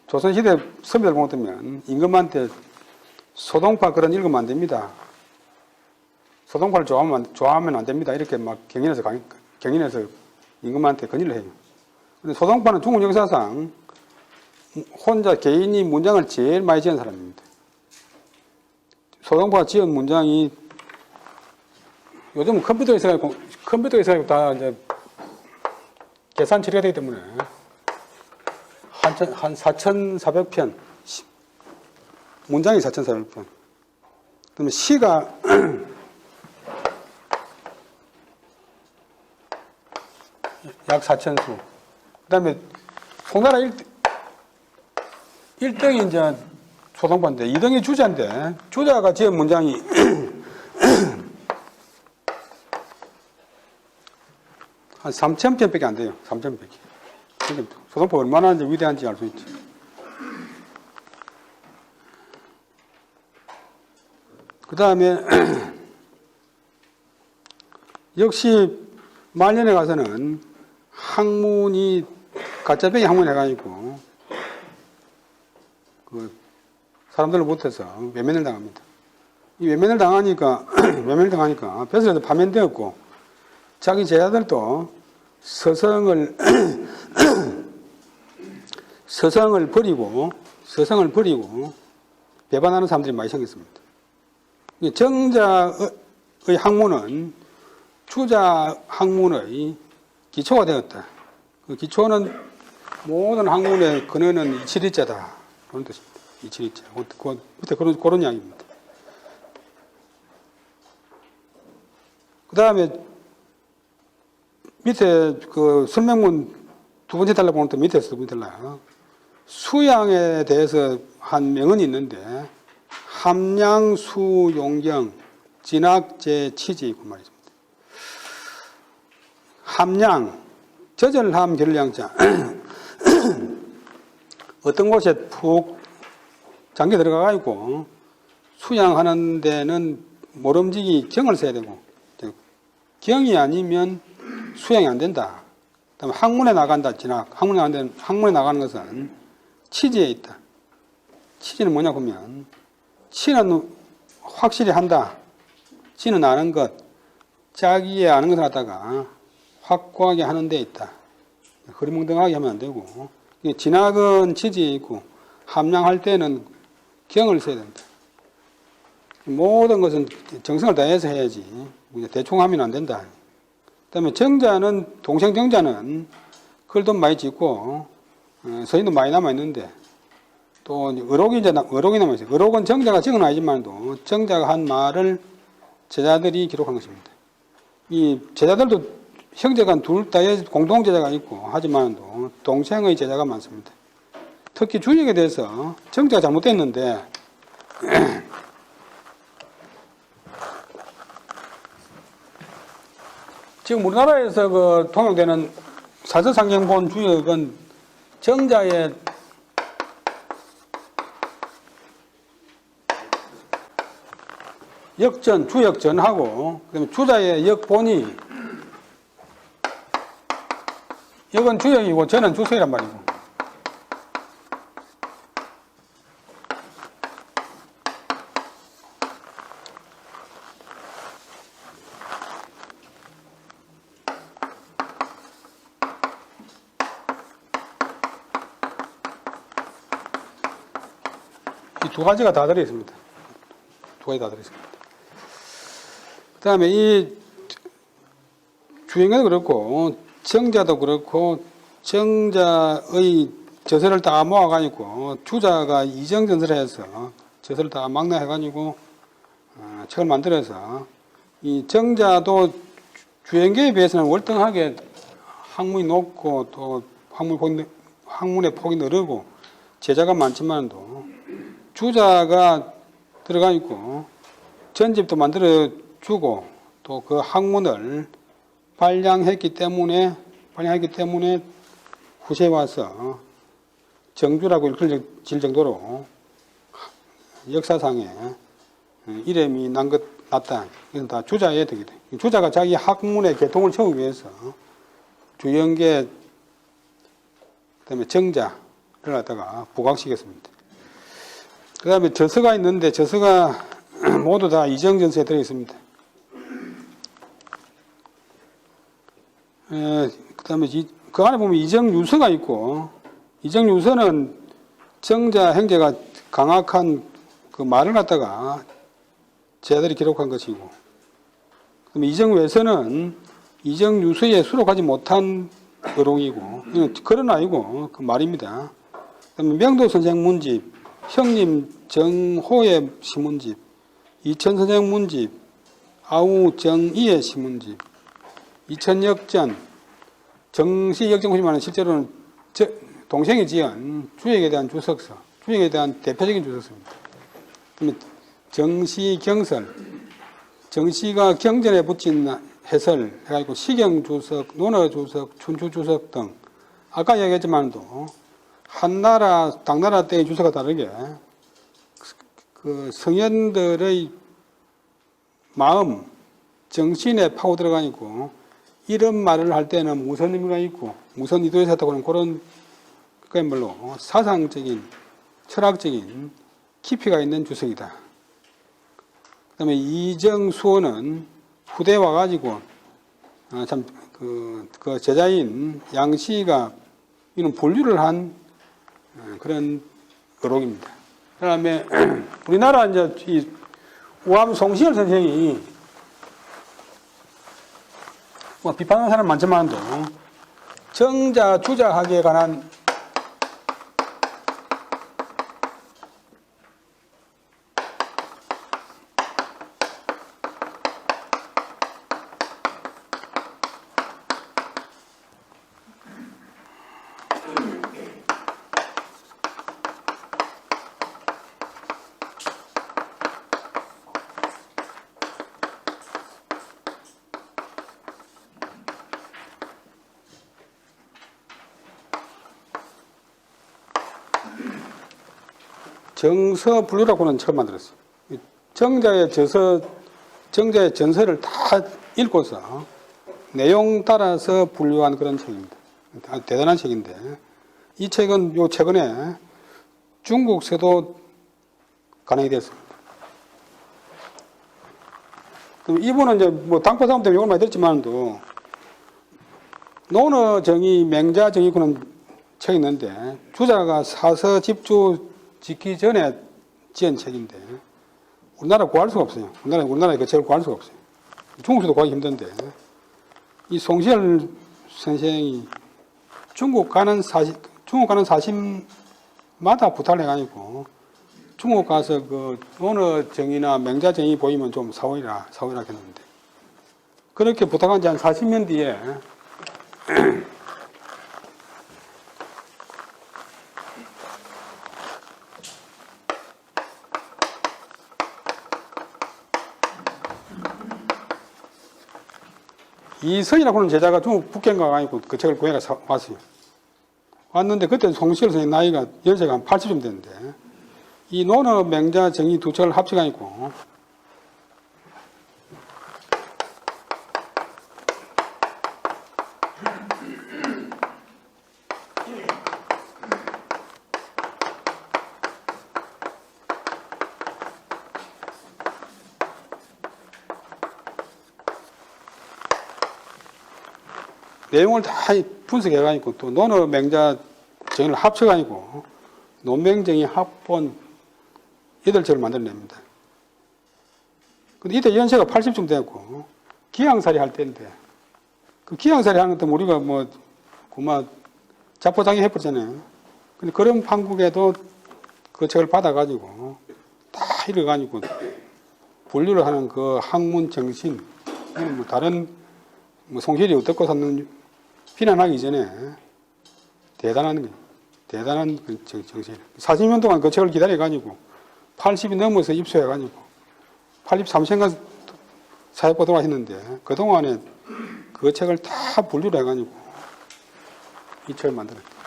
조선시대 선비들 보면 임금한테 소동파 그런 읽으면 안 됩니다. 소동파를 좋아하면 안 됩니다. 이렇게 막 경연해서 임금한테 건의를 해요. 근데 소동파는 중국 역사상 혼자 개인이 문장을 제일 많이 지은 사람입니다. 소동파가 지은 문장이 요즘 컴퓨터에 있어가지고 다 이제 계산 처리가 되기 때문에 한 4,400편, 문장이 4,400편. 그다음에 시가 약 4,000수. 그 다음에 송나라 1등이 이제 소동파인데 2등이 주자인데, 주자가 지은 문장이 한 3,000편밖에 안 돼요. 3,000편. 그러니까 소동파 얼마나 이제 위대한지 알 수 있죠. 그 다음에 역시 말년에 가서는 학문이 가짜배기 학문 해가지고 그 사람들을 못해서 외면을 당합니다. 이 외면을 당하니까 벼슬에서 파면되었고, 자기 제자들도 서성을 버리고 배반하는 사람들이 많이 생겼습니다. 정자의 학문은 주자 학문의 기초가 되었다. 그 기초는 모든 학문의 근원은 이치리자다. 그런 뜻입니다. 이치리자. 밑에 그런 이야기입니다. 그 다음에 밑에 그 설명문 두 번째 달라 보면 또 밑에서 두 번째 달라. 수양에 대해서 한 명언이 있는데, 함량수 용경 진학제 치지 그 말이죠. 함량, 저절함 결량자. 어떤 곳에 푹 잠겨 들어가가지고 수양하는 데는 모름지기 경을 써야 되고, 경이 아니면 수양이 안 된다. 그다음에 학문에 나간다. 학문에 나가는 것은 취지에 있다. 취지는 뭐냐 보면 치는 확실히 한다. 치는 아는 것, 자기의 아는 것을 갖다가 확고하게 하는 데 있다. 흐리멍덩하게 하면 안 되고, 진학은 취지에 있고 함량할 때는 경을 써야 된다. 모든 것은 정성을 다해서 해야지 대충 하면 안 된다. 그다음에 정자는, 동생 정자는 글도 많이 짓고 서인도 많이 남아 있는데, 또 어록이 남아 있어요. 어록은 정자가 적어놔야지만도 정자가 한 말을 제자들이 기록한 것입니다. 이 제자들도 형제간 둘 다의 공동 제자가 있고 하지만도 동생의 제자가 많습니다. 특히 주역에 대해서 정자가 잘못됐는데 지금 우리나라에서 그 통용되는 사서상경본 주역은 정자의 역전, 주역전하고, 그다음에 주자의 역본이, 역은 주역이고 전은 주석이란 말이고. 이 두 가지가 다 들어있습니다. 두 가지 다 들어있습니다. 그 다음에 이 주행도 그렇고 정자도 그렇고 정자의 저서를 다 모아가지고 주자가 이정전서를 해서 저서를 다 망라해가지고 책을 만들어서 이 정자도 주행계에 비해서는 월등하게 학문이 높고 또 학문의 폭이 넓고 제자가 많지만도 주자가 들어가 있고 전집도 만들어 주고 또 그 학문을 발량했기 때문에 후세에 와서 정주라고 일컬어질 정도로 역사상에 이름이 났다. 이건 다 주자의 덕이다. 주자가 자기 학문의 개통을 채우기 위해서 주영계, 그다음에 정자를 갖다가 부각시켰습니다. 그 다음에 저서가 있는데 저서가 모두 다 이정전서에 들어있습니다. 그 다음에 그 안에 보면 이정유서가 있고, 이정유서는 정자 행제가 강악한 그 말을 갖다가 제자들이 기록한 것이고, 그다음에 이정외서는 이정유서에 수록하지 못한 어록이고, 이건 글은 아니고 그 말입니다. 그다음에 명도 선생 문집, 형님 정호의 시문집, 이천 선생 문집, 아우 정이의 시문집, 이천역전, 정시 역정훈이라는 실제로는 동생이 지은 주역에 대한 주석서, 주역에 대한 대표적인 주석서입니다. 그다음에 정시경설, 정시가 경전에 붙인 해설 해가지고 시경주석, 논어주석, 춘추주석 등 아까 얘기했지만도 한나라, 당나라 때의 주석과 다르게 그 성현들의 마음, 정신에 파고 들어가 있고 이런 말을 할 때는 무슨 의미가 있고 무슨 의도에서 했다고 하는 그런 그야말로 사상적인, 철학적인 깊이가 있는 주석이다. 그 다음에 이정수어는 후대에 와가지고 그 제자인 양씨가 이런 분류를 한 그런 어록입니다. 그 다음에 우리나라 이제 이 우암 송시열 선생이 뭐 비판하는 사람 많지만도 정자, 주자학에 관한 정서 분류라고는 처음 만들었어요. 정자의 전서를 다 읽고서 내용 따라서 분류한 그런 책입니다. 대단한 책인데, 이 책은 요 최근에 중국서도 간행이 됐습니다. 그럼 이분은 이제 뭐 당파 싸움 때문에 욕을 많이 들었지만도 논어 정의, 맹자 정의 그런 책이 있는데 주자가 사서 집주 짓기 전에 지은 책인데 우리나라 구할 수가 없어요. 우리나라에 그 책을 구할 수가 없어요. 중국에서도 구하기 힘든데 이 송시열 선생이 중국 가는 사심마다 부탁을 해가지고 중국 가서 그 논어 정의나 맹자 정의 보이면 좀 사오이라 했는데 그렇게 부탁한 지 한 40년 뒤에 이선이라고 하는 제자가 중국 북경가 가지고 그 책을 구해가 왔어요. 왔는데 그때 송시열 선생님 나이가 연세가 한 80쯤 됐는데 이 논어 맹자 정의 두 책을 합쳐가지고 내용을 다 분석해가지고 또 논어 맹자 정의를 합쳐가지고 논맹정의 합본 8책을 만들어냅니다. 근데 이때 연세가 80쯤 되고 기양살이 할 때인데 그 기양살이 하는 것도 우리가 뭐 그만 자포자기 해버렸잖아요. 근데 그런 판국에도 그 책을 받아가지고 다 읽어가지고 분류를 하는 그 학문 정신, 뭐 다른 뭐 송시열이 어떻고 샀는 비난하기 전에 대단한 거예요. 대단한 그 정신. 40년 동안 그 책을 기다려가지고 80이 넘어서 입수해가지고 83세인가 사회보도를 했는데 그동안에 그 책을 다 분류를 해가지고 이 책을 만들었어요.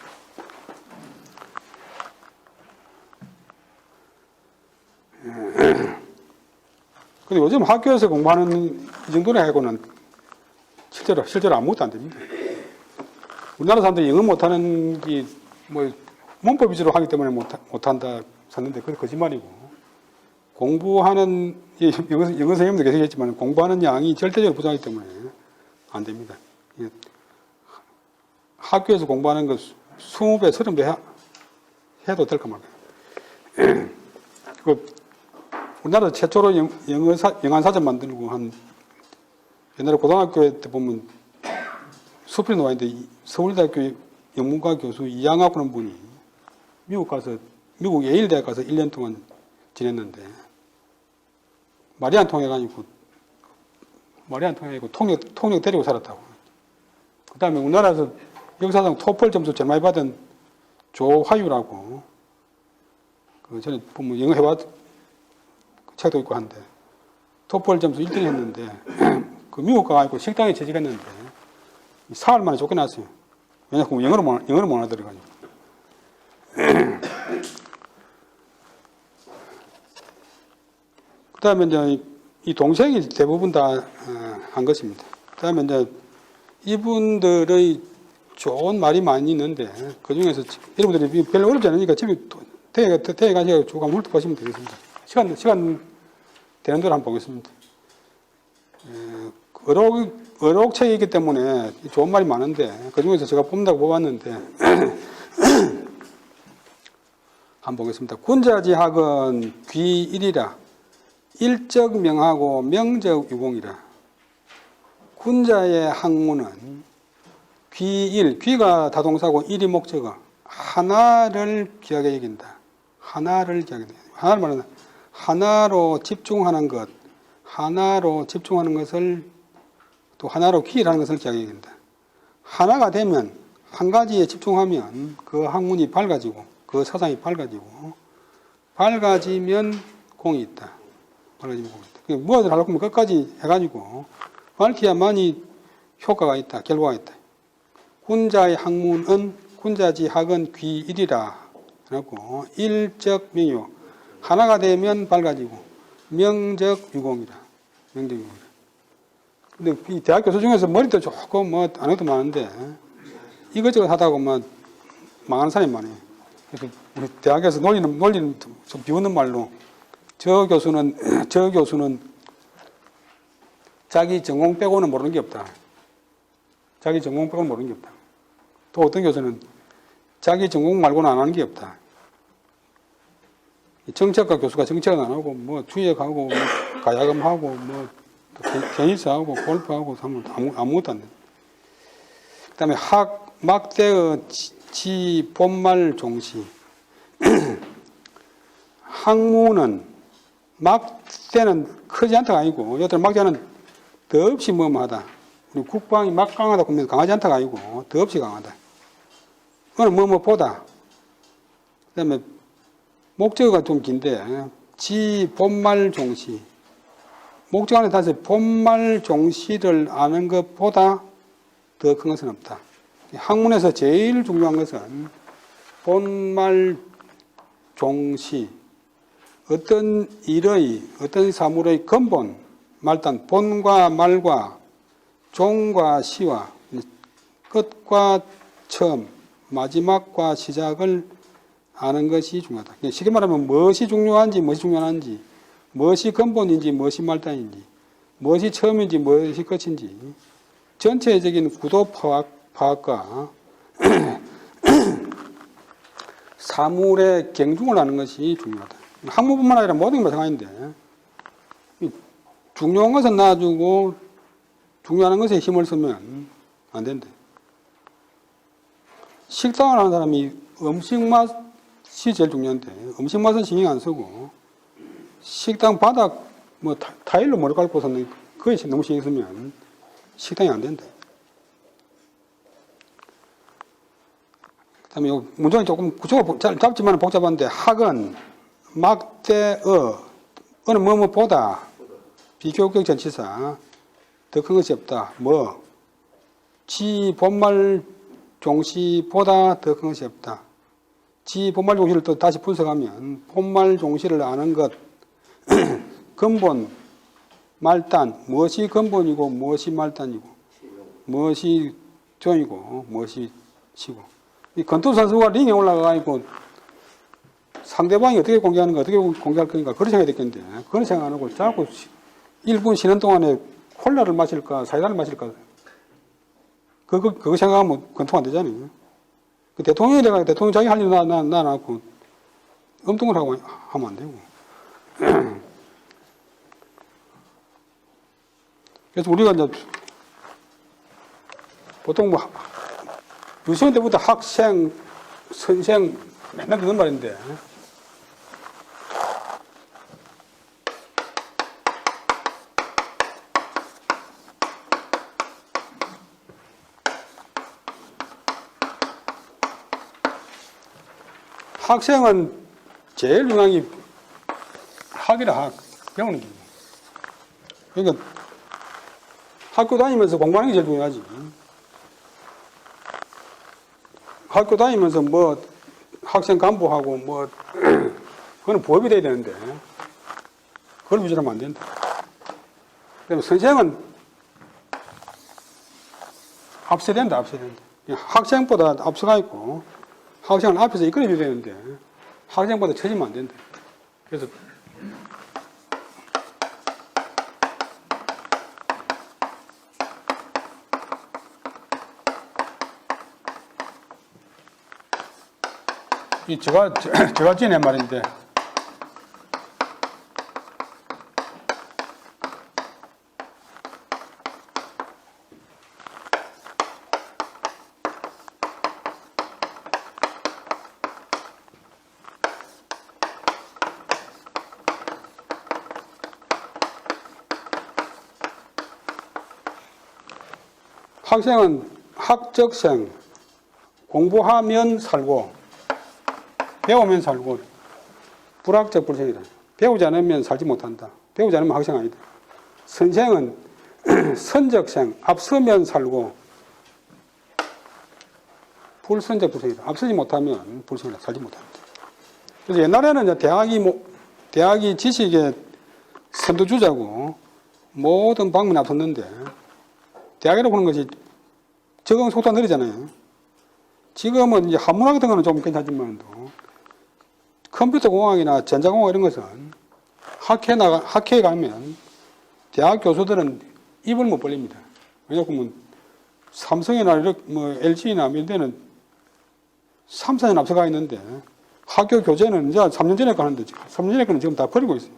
근데 요즘 학교에서 공부하는 이 정도로 하고는 실제로 아무것도 안 됩니다. 우리나라 사람들이 영어 못하는 게 뭐 문법 위주로 하기 때문에 못한다 샀는데 그건 거짓말이고 공부하는 영어 선생님도 계시겠지만 공부하는 양이 절대적으로 부족하기 때문에 안 됩니다. 학교에서 공부하는 거 20배, 30배 해도 될까 말까요. 우리나라 최초로 영안사전 만들고 한 옛날에 고등학교 때 보면 수필이 나와 있는데 서울대학교 영문과 교수 이양학 그런 분이 미국 예일대학 가서 1년 동안 지냈는데 말이 안 통해가지고 통역 데리고 살았다고. 그 다음에 우리나라에서 역사상 토플 점수 제일 많이 받은 조화유라고 그 전에 보면 영어 해봤 책도 있고 한데 토플 점수 1등 했는데 그 미국 가가지고 식당에 취직했는데 사흘 만에 쫓겨났어요. 왜냐하면 영어를 못 알아들어가지고. 그 다음에 이제 이 동생이 대부분 다 한 것입니다. 그 다음에 이제 이분들의 좋은 말이 많이 있는데 그 중에서 여러분들이 별로 어렵지 않으니까 집에 대회 가서 쭉 한번 훑어보시면 되겠습니다. 시간 되는 대로 한번 보겠습니다. 어록책이기 때문에 좋은 말이 많은데 그 중에서 제가 뽑는다고 뽑았는데 한번 보겠습니다. 군자지학은 귀일이라 일적 명하고 명적 유공이라. 군자의 학문은 귀일, 귀가 다동사고 일이 목적어, 하나를 귀하게 여긴다. 하나를 귀하게 여긴다. 하나를 말하는 하나로 집중하는 것, 하나로 집중하는 것을 또 하나로 귀일하는 것을 귀하게 여긴다. 하나가 되면 한 가지에 집중하면 그 학문이 밝아지고 그 사상이 밝아지고 밝아지면 공이 있다. 밝아지면 공이 있다. 무엇을 하려고 하면 끝까지 해가지고 밝혀야만이 효과가 있다. 결과가 있다. 군자의 학문은 군자지학은 귀일이라 하고 일적 명요 하나가 되면 밝아지고 명적 유공이라. 명적 유공이라. 근데 이 대학 교수 중에서 머리도 조금 뭐 안 해도 많은데 이것저것 하다가 뭐 망하는 사람이 많아요. 그래서 우리 대학에서 논리는 좀 비웃는 말로 저 교수는 자기 전공 빼고는 모르는 게 없다. 자기 전공 빼고는 모르는 게 없다. 또 어떤 교수는 자기 전공 말고는 안 하는 게 없다. 정책과 교수가 정책은 안 하고 뭐 주역하고 뭐 가야금하고 뭐 테니스하고 골프하고 하면 아무것도 안 돼. 그다음에 막대의 지 본말 종시. 학무는 막대는 크지 않다가 아니고 여튼 막대는 더없이 뭐뭐하다. 우리 국방이 막 강하다 보면 강하지 않다가 아니고 더없이 강하다. 그거는 뭐뭐보다. 그다음에 목적어가 좀 긴데 지 본말 종시. 목적 안에 다시 본말 종시를 아는 것보다 더 큰 것은 없다. 학문에서 제일 중요한 것은 본말 종시. 어떤 일의, 어떤 사물의 근본, 말단, 본과 말과 종과 시와 끝과 처음, 마지막과 시작을 아는 것이 중요하다. 쉽게 말하면 무엇이 중요한지, 무엇이 근본인지, 무엇이 말단인지, 무엇이 처음인지, 무엇이 끝인지, 전체적인 구도 파악과 사물의 경중을 아는 것이 중요하다. 학문뿐만 아니라 모든 게 마찬가지인데, 중요한 것은 놔두고 중요한 것에 힘을 쓰면 안 된다. 식당을 하는 사람이 음식 맛이 제일 중요한데, 음식 맛은 신경 안 쓰고, 식당 바닥, 뭐, 타일로 머리 깔고서는 그게 너무 신경 쓰면 식당이 안 된다. 그 다음에 문장이 조금 구조가 짧지만 복잡한데, 학은 어는 뭐뭐보다 비교격 전치사 더 큰 것이 없다. 지 본말 종시보다 더 큰 것이 없다. 지 본말 종시를 또 다시 분석하면 본말 종시를 아는 것 근본 말단 무엇이 근본이고 무엇이 말단이고 무엇이 종이고 무엇이 시고 이 권투 선수가 링에 올라가가지고 상대방이 어떻게 공격하는가, 어떻게 공격할 건가, 그런 생각이 됐겠는데, 그런 생각 안 하고 자꾸 1분 쉬는 동안에 콜라를 마실까, 사이다를 마실까, 그거 생각하면 권투가 안 되잖아요. 그 대통령이 내가 대통령 자기 할 일 놔놓고 엉뚱을 하고 하면 안 되고. 그래서 우리가 이제 보통 뭐, 유치원 때부터 학생, 선생 맨날 듣는 말인데, 학생은 제일 중요한 게 학이라 학, 배우는 게. 그러니까 학교 다니면서 공부하는 게 제일 중요하지. 학교 다니면서 뭐 학생 간부하고 뭐 그거는 부업이 돼야 되는데 그걸 위주로 하면 안 된다. 그다음에 선생은 앞서야 된다. 학생보다 앞서가 있고 학생은 앞에서 이끌어줘야 되는데 학생보다 처지면 안 된다. 그래서 제가 지낸 말인데, 학생은 학적생, 공부하면 살고, 배우면 살고, 불학적 불생이다. 배우지 않으면 살지 못한다. 배우지 않으면 학생 아니다. 선생은 선적생, 앞서면 살고, 불선적 불생이다. 앞서지 못하면 불생이다. 살지 못한다. 그래서 옛날에는 이제 대학이 지식의 선두주자고 모든 방문에 앞섰는데 대학이라고 하는 것이 적응 속도가 느리잖아요. 지금은 이제 한문학 같은 거는 좀 괜찮지만도 컴퓨터 공학이나 전자공학 이런 것은 학회에 가면 대학 교수들은 입을 못 벌립니다. 왜냐하면 삼성이나 뭐 LG나 이런 데는 3, 4년 앞서가 있는데 학교 교재는 이제 3년 전에 거 하는데 3년 전에 거는 지금 다 버리고 있어요.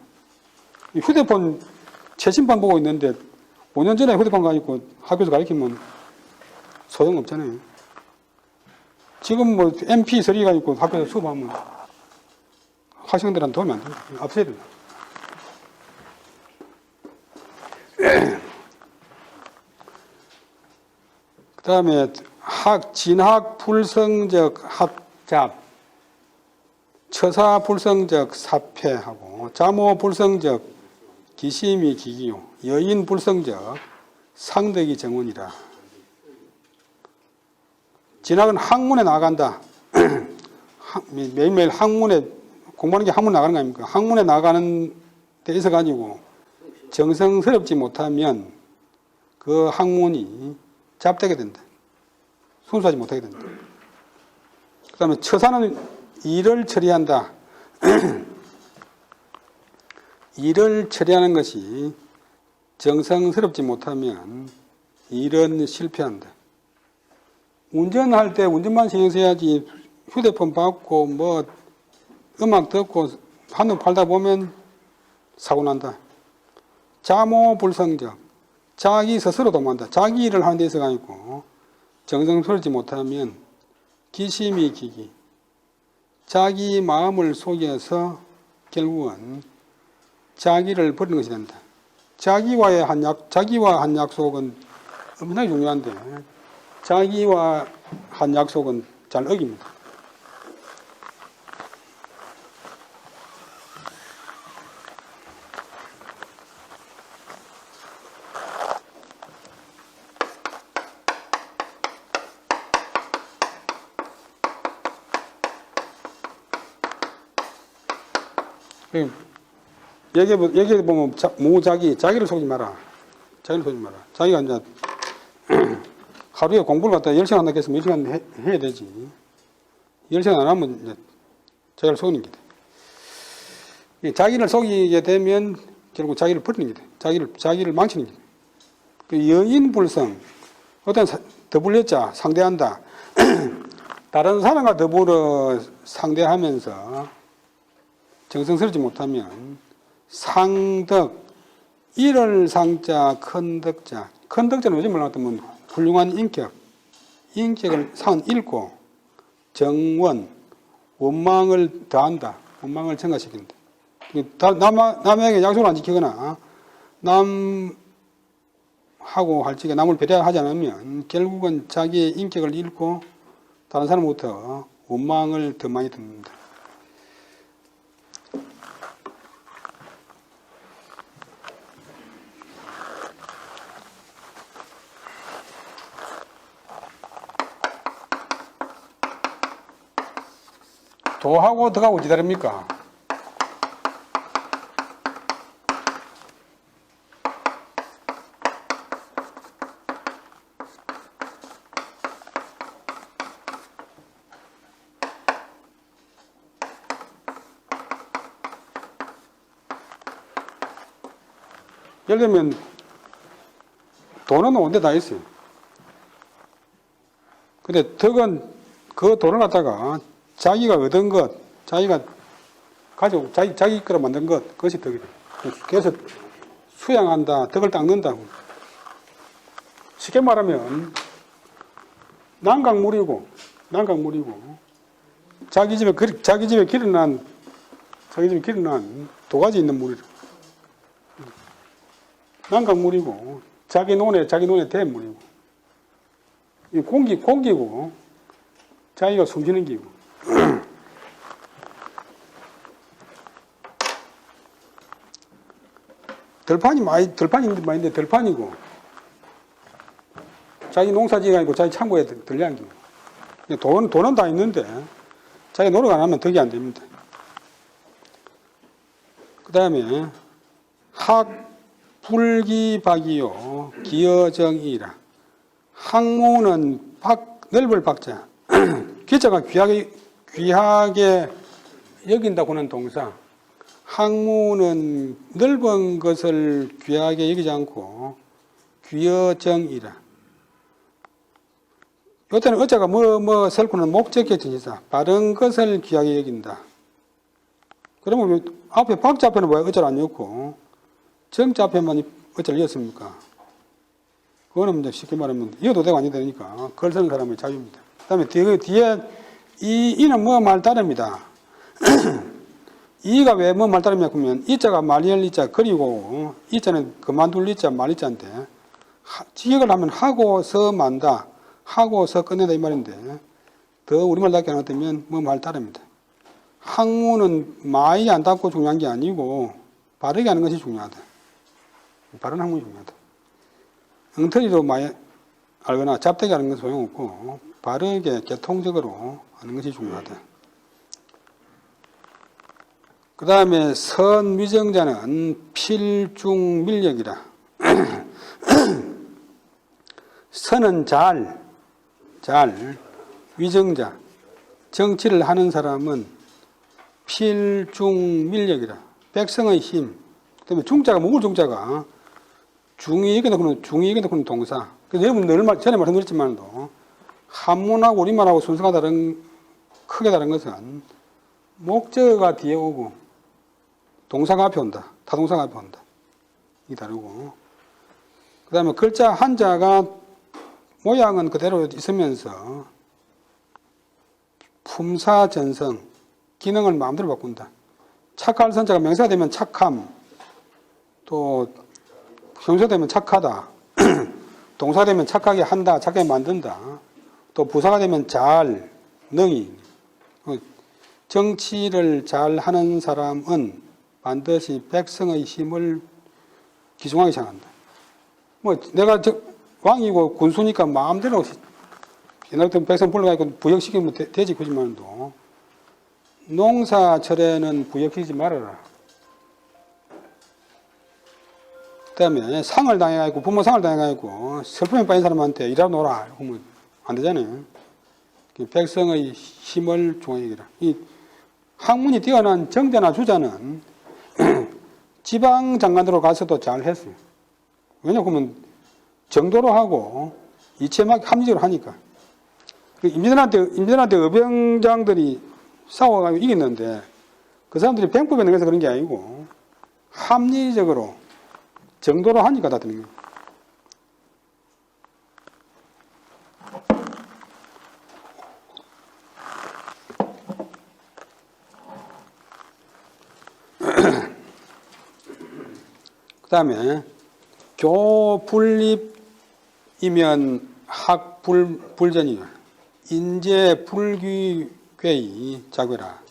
휴대폰 최신판 보고 있는데 5년 전에 휴대폰 가지고 학교에서 가르치면 소용없잖아요. 지금 뭐 MP3 가지고 학교에서 수업하면 학생들한테 도움이 안 됩니다. 앞서야 돼요. 그 다음에 진학 불성적 합잡, 처사 불성적 사패하고, 자모 불성적 기심이 기기요, 여인 불성적 상덕이 정원이라. 진학은 학문에 나간다. 매일매일 학문에, 공부하는 게 학문 나가는 거 아닙니까? 학문에 나가는 데 있어 가지고 정성스럽지 못하면 그 학문이 잡되게 된다. 순수하지 못하게 된다. 그 다음에 처사는 일을 처리한다. 일을 처리하는 것이 정성스럽지 못하면 일은 실패한다. 운전할 때 운전만 신경 써야지 휴대폰 받고 뭐 음악 듣고 한눈 팔다 보면 사고 난다. 자모불성적, 자기 스스로 도망한다. 자기 일을 하는 데 있어가 있고 정성스럽지 못하면 기심이 기기, 자기 마음을 속여서 결국은 자기를 버리는 것이 된다. 자기와 한 약속은 엄청나게 중요한데 자기와 한 약속은 잘 어깁니다. 얘기해보면 자기를 속이지 마라. 자기를 속이지 마라. 자기가 이제 하루에 공부를 갖다 10시간 한다고 했으면 10시간 해야 되지. 10시간 안 하면 이제 자기를 속이는 게 돼. 자기를 속이게 되면 결국 자기를 버리는 게 돼. 자기를 망치는 게 돼. 그 여인불성, 어떤 더불렸자 상대한다. 다른 사람과 더불어 상대하면서 정성스럽지 못하면 상덕, 일을 상자, 큰 덕자. 큰 덕자는 요즘 뭐라 하면 훌륭한 인격을 상 읽고 정원, 원망을 더한다. 원망을 증가시킨다. 남에게 약속을 안 지키거나 남하고 할 적에 남을 배려하지 않으면 결국은 자기의 인격을 잃고 다른 사람부터 원망을 더 많이 듣는다. 도하고 덕하고 어찌 다릅니까? 예를 들면 돈은 온데 다 있어요. 근데 덕은 그 돈을 갖다가 자기가 얻은 것, 자기가 가지고 자기 거로 만든 것, 그것이 덕이다. 그래서 수양한다, 덕을 닦는다. 쉽게 말하면 난강물이고 자기 집에 기르난 도가지 있는 물이라. 난강물이고 자기 논에 댄 물이고 이 공기고 자기가 숨쉬는 기고. 들판이 많이 있는데 들판이고 자기 농사지가 아니고 자기 창고에 들려앉기고. 돈은 다 있는데 자기 노력 안 하면 덕이 안 됩니다. 그 다음에 학불기박이요 기여정이라. 학무는 넓을 박자 기자가 귀하게 여긴다고 하는 동사. 학무는 넓은 것을 귀하게 여기지 않고 귀여정이라. 이때는 어자가 설구는 목적격 전치사. 바른 것을 귀하게 여긴다. 그러면 앞에 박자 앞에는 왜 어자를 안 넣고 정자 앞에만 어자를 넣었습니까? 그거는 이제 쉽게 말하면 이어도 되고 아니어도 되니까 글 쓰는 사람의 자유입니다. 그 다음에 뒤에 이는 뭐 말 따릅니다. 이가 왜 뭐 말 따르냐 그러면 이자가 말리할 이자 그리고 이자는 그만둘 이자 말 이자인데 지역을 하면 하고서 만다 하고서 끝낸다 이 말인데 더 우리말답게 안 하면 뭐 말 따릅니다. 학무는 많이 안 닦고 중요한 게 아니고 바르게 하는 것이 중요하다. 바른 학문이 중요하다. 엉터리로 많이 알거나 잡되게 하는 건 소용없고 바르게 개통적으로 하는 것이 중요하다. 그 다음에 선위정자는 필중밀력이라. 선은 잘, 위정자, 정치를 하는 사람은 필중밀력이라. 백성의 힘. 그 다음에 중자가, 묵을 중자가 중의에게 넣는 동사. 그래서 여러분 전에 말씀드렸지만도 한문하고 우리말하고 순서가 크게 다른 것은 목적어가 뒤에 오고 동사가 앞에 온다. 타동사가 앞에 온다. 이게 다르고. 그 다음에 글자 한자가 모양은 그대로 있으면서 품사전성, 기능을 마음대로 바꾼다. 착할 선자가 명사가 되면 착함, 또 형사 되면 착하다, 동사 되면 착하게 한다, 착하게 만든다, 또 부사가 되면 잘, 능히. 정치를 잘 하는 사람은 반드시 백성의 힘을 기중하게 생각한다. 내가 왕이고 군수니까 마음대로 옛날부터 백성 불러가지고 부역시키면 되지, 그지만도 농사철에는 부역시키지 말아라. 그 다음에 상을 당해가지고, 부모 상을 당해가지고 슬픔에 빠진 사람한테 일하러 놀아. 그러면 안 되잖아요. 백성의 힘을 중하게 여기라. 이 학문이 뛰어난 정자나 주자는 지방장관으로 가서도 잘 했어요. 왜냐하면 정도로 하고 이체막 합리적으로 하니까. 임진왜란때 의병장들이 싸워가지고 이겼는데 그 사람들이 병법에 능해서 그런 게 아니고 합리적으로 정도로 하니까 다 되는 거예요. 그 다음에 교분립이면 학불전이요. 인재불귀괴의 자괴라.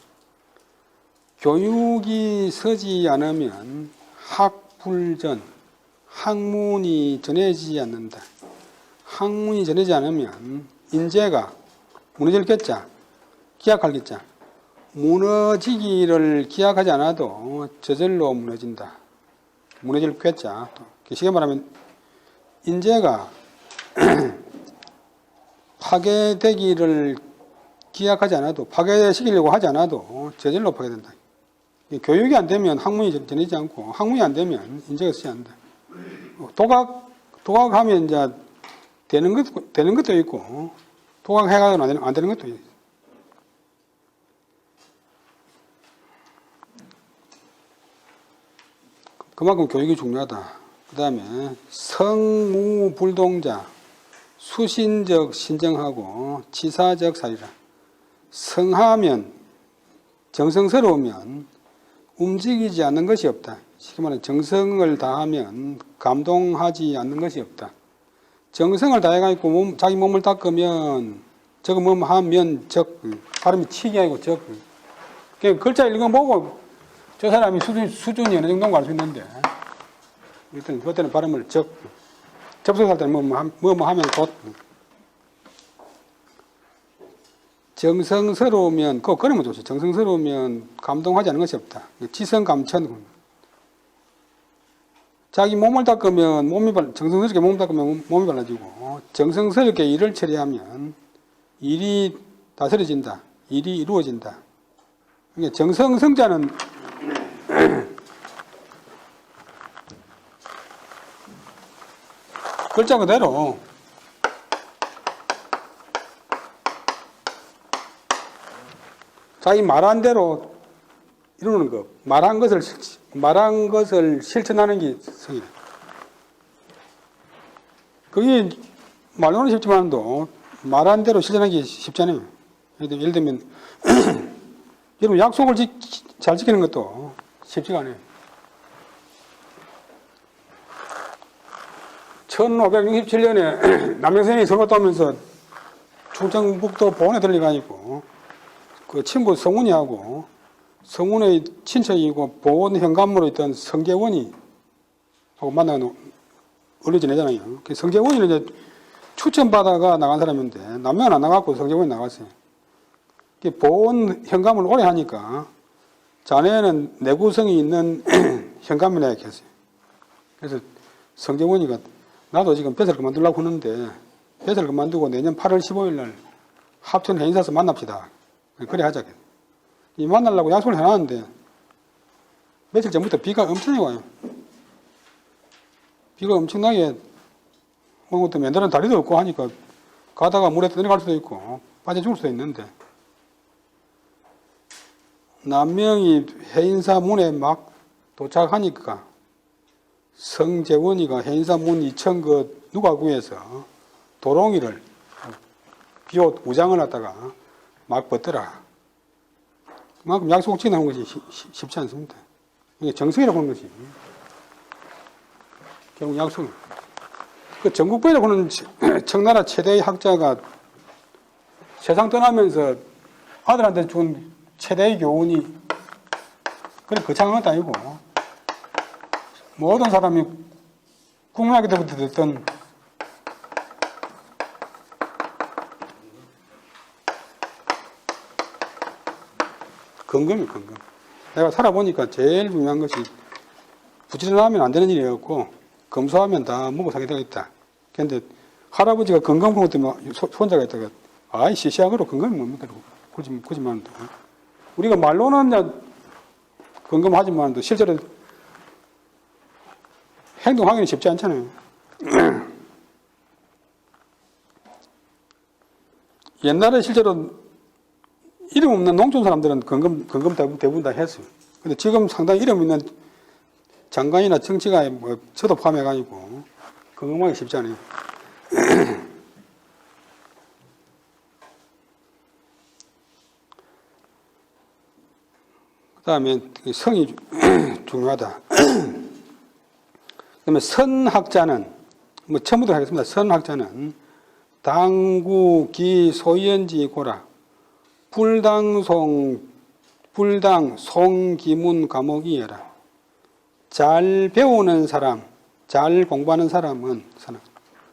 교육이 서지 않으면 학불전, 학문이 전해지지 않는다. 학문이 전해지지 않으면 인재가 무너질 겠자, 기약할 겠자. 무너지기를 기약하지 않아도 저절로 무너진다. 무너질 겠자. 쉽게 말하면 인재가 파괴되기를 기약하지 않아도, 파괴시키려고 하지 않아도 저절로 파괴된다. 교육이 안 되면 학문이 전해지지 않고, 학문이 안 되면 인재가 쓰지 않는다. 도각하면 이제 되는 것도 있고, 도각해가지고 안 되는 것도 있고. 그만큼 교육이 중요하다. 그 다음에 성무불동자, 수신적 신정하고 치사적 사리라. 성하면, 정성스러우면 움직이지 않는 것이 없다. 쉽게 말하면 정성을 다하면 감동하지 않는 것이 없다. 정성을 다해가지고 자기 몸을 닦으면 저거 뭐 하면 발음이 치기 아니고 글자 읽어 보고 저 사람이 수준이 어느 정도인가 알 수 있는데, 일단 그때는 발음을 접속할 때는 뭐 하면 곧. 정성스러우면, 그거 그러면 좋지. 정성스러우면 감동하지 않는 것이 없다. 지성감천. 자기 몸을 닦으면 정성스럽게 몸을 닦으면 몸이 발라지고, 정성스럽게 일을 처리하면 일이 다스려진다. 일이 이루어진다. 그러니까 정성성자는 글자 그대로 자기 말한 대로 이루는 것, 말한 것을 실천하는 게 성이다. 그게 말로는 쉽지만도 말한 대로 실천하기 쉽잖아요. 예를 들면 여러분 약속을 잘 지키는 것도 쉽지가 않아요. 1567년에 남영생이 선거 따면서 충청북도 보원에 들려가지고 그 친구 성훈이하고 성훈의 친척이고 보원 현감으로 있던 성재원이 하고 만나서 얼른 지내잖아요. 그 성재원이는 이제 추천받아가 나간 사람인데 남명은 안 나갔고 성재원이 나갔어요. 보원 현감을 오래 하니까 자네는 내구성이 있는 현감을 내야 했어요. 그래서 성재원이가 나도 지금 벼슬 그만두려고 하는데 벼슬 그만두고 내년 8월 15일 날 합천 해인사에서 만납시다. 그래 하자. 이 만나려고 약속을 해놨는데 며칠 전부터 비가 엄청나게 와요. 비가 엄청나게 오는 것도 맨날은 다리도 없고 하니까 가다가 물에 들어갈 수도 있고 빠져 죽을 수도 있는데 남명이 해인사 문에 막 도착하니까 성재원이가 해인사 문 2층 그 누가 구해서 도롱이를 비옷 우장을 갖다가 막 벗더라. 그만큼 약속 지키는 것이 쉽지 않습니다. 이게 정성이라고 하는 것이 결국 약속. 그 전국배라고 하는 청나라 최대의 학자가 세상 떠나면서 아들한테 준 최대의 교훈이 그래 거창한 것도 아니고 모든 사람이 국민학교 때부터 듣던 건강이에요, 건강. 내가 살아보니까 제일 중요한 것이 부지런하면 안 되는 일이었고 검소하면 다 먹고 살게 되어 있다. 그런데 할아버지가 건강 보고 때문에 손자가 있다가 아이 시시하고로 건강이 뭡니까? 굳이 말한다. 우리가 말로는 건강하지만 실제로 행동하기는 쉽지 않잖아요. 옛날에 실제로 이름 없는 농촌 사람들은 건강 대부분 다 했어요. 근데 지금 상당히 이름 있는 장관이나 정치가에 뭐 저도 포함해가지고 건강하기 쉽지 않아요. 그 다음에 성이 중요하다. 그 다음에 선학자는, 뭐 처음부터 하겠습니다. 선학자는 당구, 기, 소연지, 고라, 불당, 송, 기문, 과목이여라. 잘 배우는 사람, 잘 공부하는 사람은,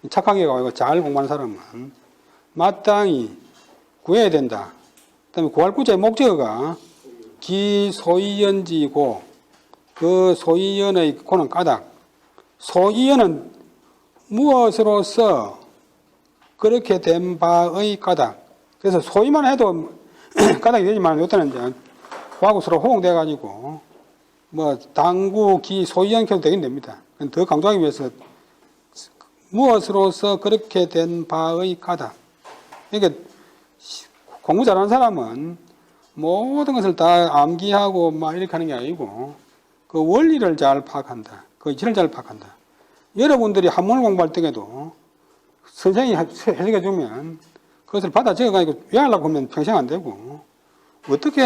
착하게 가고 잘 공부하는 사람은 마땅히 구해야 된다. 그 다음에 구할 구자의 목적어가 기, 소이연지고, 그 소이연의 고는 까닭. 소이연은 무엇으로서 그렇게 된 바의 까닭. 그래서 소이만 해도 까닭이 되지만 이때는 이제 그하고 서로 호응돼가지고 뭐 당구, 기, 소이연 켜도 되긴 됩니다. 더 강조하기 위해서 무엇으로서 그렇게 된 바의 까닭. 그러니까 공부 잘하는 사람은 모든 것을 다 암기하고 막 이렇게 하는 게 아니고 그 원리를 잘 파악한다. 그 이치를 잘 파악한다. 여러분들이 한문을 공부할 때에도 선생님이 해석해 주면 그것을 받아 적어가지고 외우려고 하면 평생 안 되고 어떻게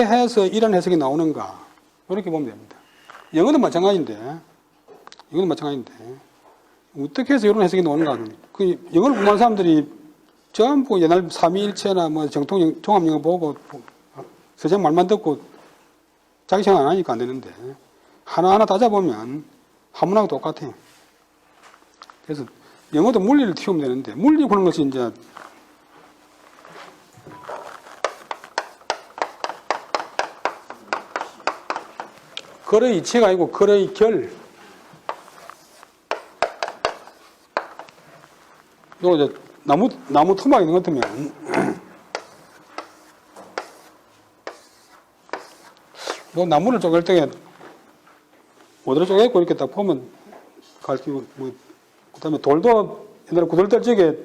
해서 이런 해석이 나오는가 이렇게 보면 됩니다. 영어도 마찬가지인데 어떻게 해서 이런 해석이 나오는가. 그 영어를 공부하는 사람들이 전부 옛날 삼위일체나 뭐 정통 종합영어 보고 선생님 말만 듣고 자기 생각 안 하니까 안 되는데 하나하나 따져보면 한문하고 똑같아요. 그래서 영어도 물리를 튀우면 되는데 물리 보는 것이 이제 글의 이치가 아니고 글의 결. 요거 이제 나무 토막 있는 것 같으면 요 나무를 쪼갤 때 어디로 쪼개고 이렇게 딱 보면 갈기고 뭐 그다음에 돌도 옛날에 구들 뜰 적에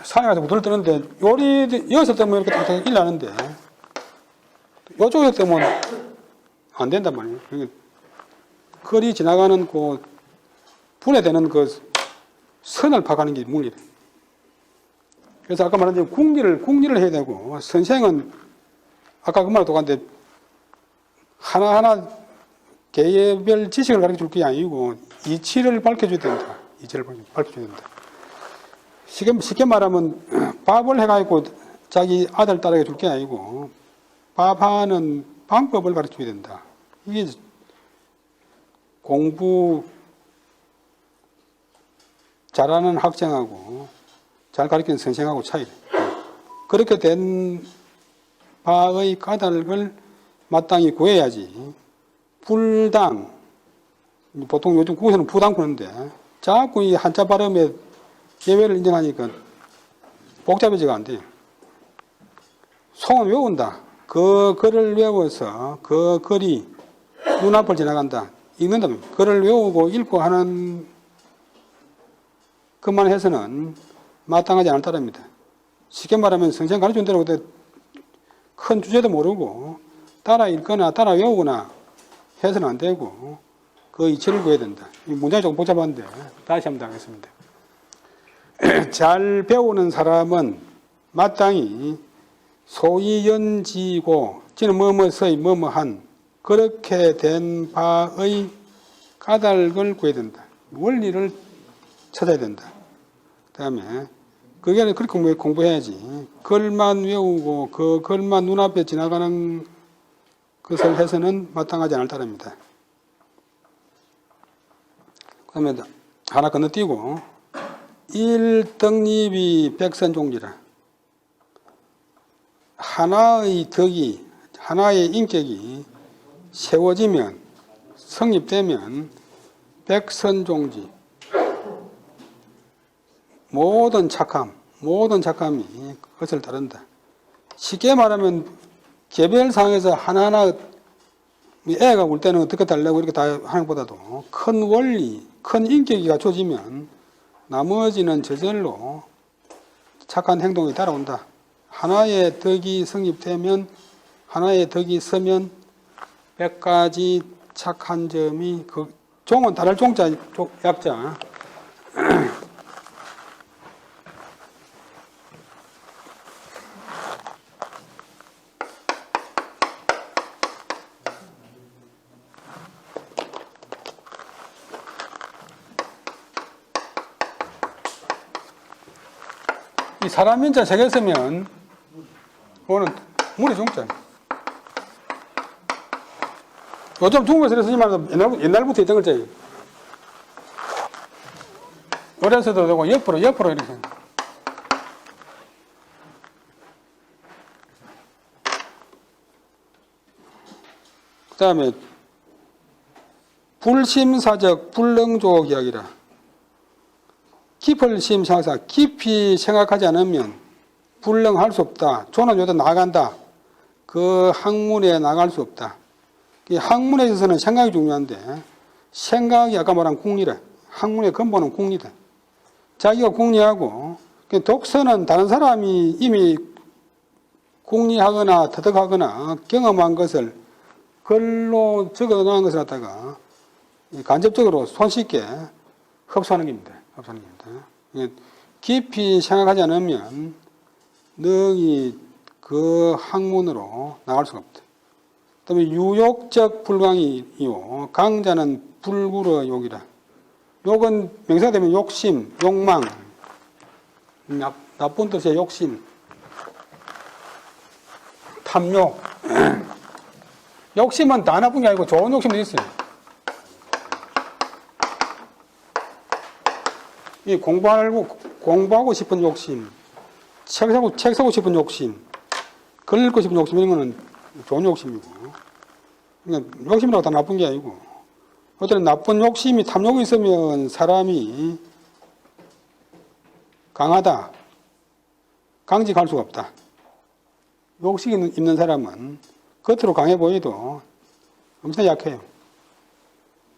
산에 가서 구들 뜨는데 여기서 뜨면 이렇게 딱 일나는데 요쪽에 뜨면 안 된단 말이에요. 거리 지나가는 그 분해되는 그 선을 파가는 게 물리래. 그래서 아까 말한 대로 궁리를 해야 되고, 선생은 아까 그 말과 똑같은데 하나하나 개별 지식을 가르쳐 줄 게 아니고 이치를 밝혀줘야 된다. 이치를 밝혀줘야 된다. 쉽게 말하면 밥을 해가지고 자기 아들 딸에게 줄 게 아니고 밥하는 방법을 가르쳐줘야 된다. 이게 공부 잘하는 학생하고 잘 가르치는 선생하고 차이래. 그렇게 된 바의 까닭을 마땅히 구해야지. 불당, 보통 요즘 국에서는 부당 구는데 자꾸 이 한자 발음에 예외를 인정하니까 복잡해지가 안 돼요. 송은 외운다. 그 글을 외워서 그 글이 눈앞을 지나간다. 읽는다면 글을 외우고 읽고 하는 것만 해서는 마땅하지 않을 따름입니다. 쉽게 말하면 선생 가르쳐준 대로 큰 주제도 모르고 따라 읽거나 따라 외우거나 해서는 안 되고 그 이치를 구해야 된다. 이 문장이 조금 복잡한데 다시 한번 하겠습니다. 잘 배우는 사람은 마땅히 소위 연지고 지는 뭐뭐서의 뭐뭐한 그렇게 된 바의 까닭을 구해야 된다. 원리를 찾아야 된다. 그 다음에 그게 그렇게 공부해야지. 글만 외우고 그 글만 눈앞에 지나가는 것을 해서는 마땅하지 않을 따름입니다. 그 다음에 하나 건너뛰고 일덕립이 백선종지라. 하나의 덕이 하나의 인격이 세워지면 성립되면 백선종지 모든 착함이 그것을 따른다. 쉽게 말하면 개별 상황에서 하나하나 애가 울 때는 어떻게 달라고 이렇게 다 하는 것보다도 큰 원리, 큰 인격이 갖춰지면 나머지는 저절로 착한 행동이 따라온다. 하나의 덕이 성립되면 하나의 덕이 서면 100가지 착한 점이 그 종은 다를 종자 약자 이 사람 인자 세개 쓰면 그거는 물의 중자. 요즘 중국에서 쓰지 말고 옛날부터 있던 글자예요. 어려서도 되고 옆으로 이렇게. 그 다음에 불심사적 불능조옥 이야기라. 깊을 심사사 깊이 생각하지 않으면 불능할 수 없다. 조는 요다 나간다. 그 학문에 나갈 수 없다. 이 학문에 있어서는 생각이 중요한데 생각이 아까 말한 궁리래. 학문의 근본은 궁리다. 자기가 궁리하고 독서는 다른 사람이 이미 궁리하거나 터득하거나 경험한 것을 글로 적어놓은 것을 갖다가 간접적으로 손쉽게 흡수하는 겁니다. 깊이 생각하지 않으면 능히 그 학문으로 나갈 수가 없다. 그 다음에 유욕적 불광이요. 강자는 불굴의 욕이라. 욕은 명사가 되면 욕심, 욕망, 나쁜 뜻의 욕심, 탐욕. 욕심은 다 나쁜 게 아니고 좋은 욕심도 있어요. 이 공부하고 싶은 욕심, 책 사고 싶은 욕심, 글 읽고 싶은 욕심, 이런 거는 좋은 욕심이고. 그러니까 욕심이라고 다 나쁜 게 아니고, 어떤 나쁜 욕심이 탐욕이 있으면 사람이 강하다. 강직할 수가 없다. 욕심이 있는 사람은 겉으로 강해 보여도 엄청 약해요.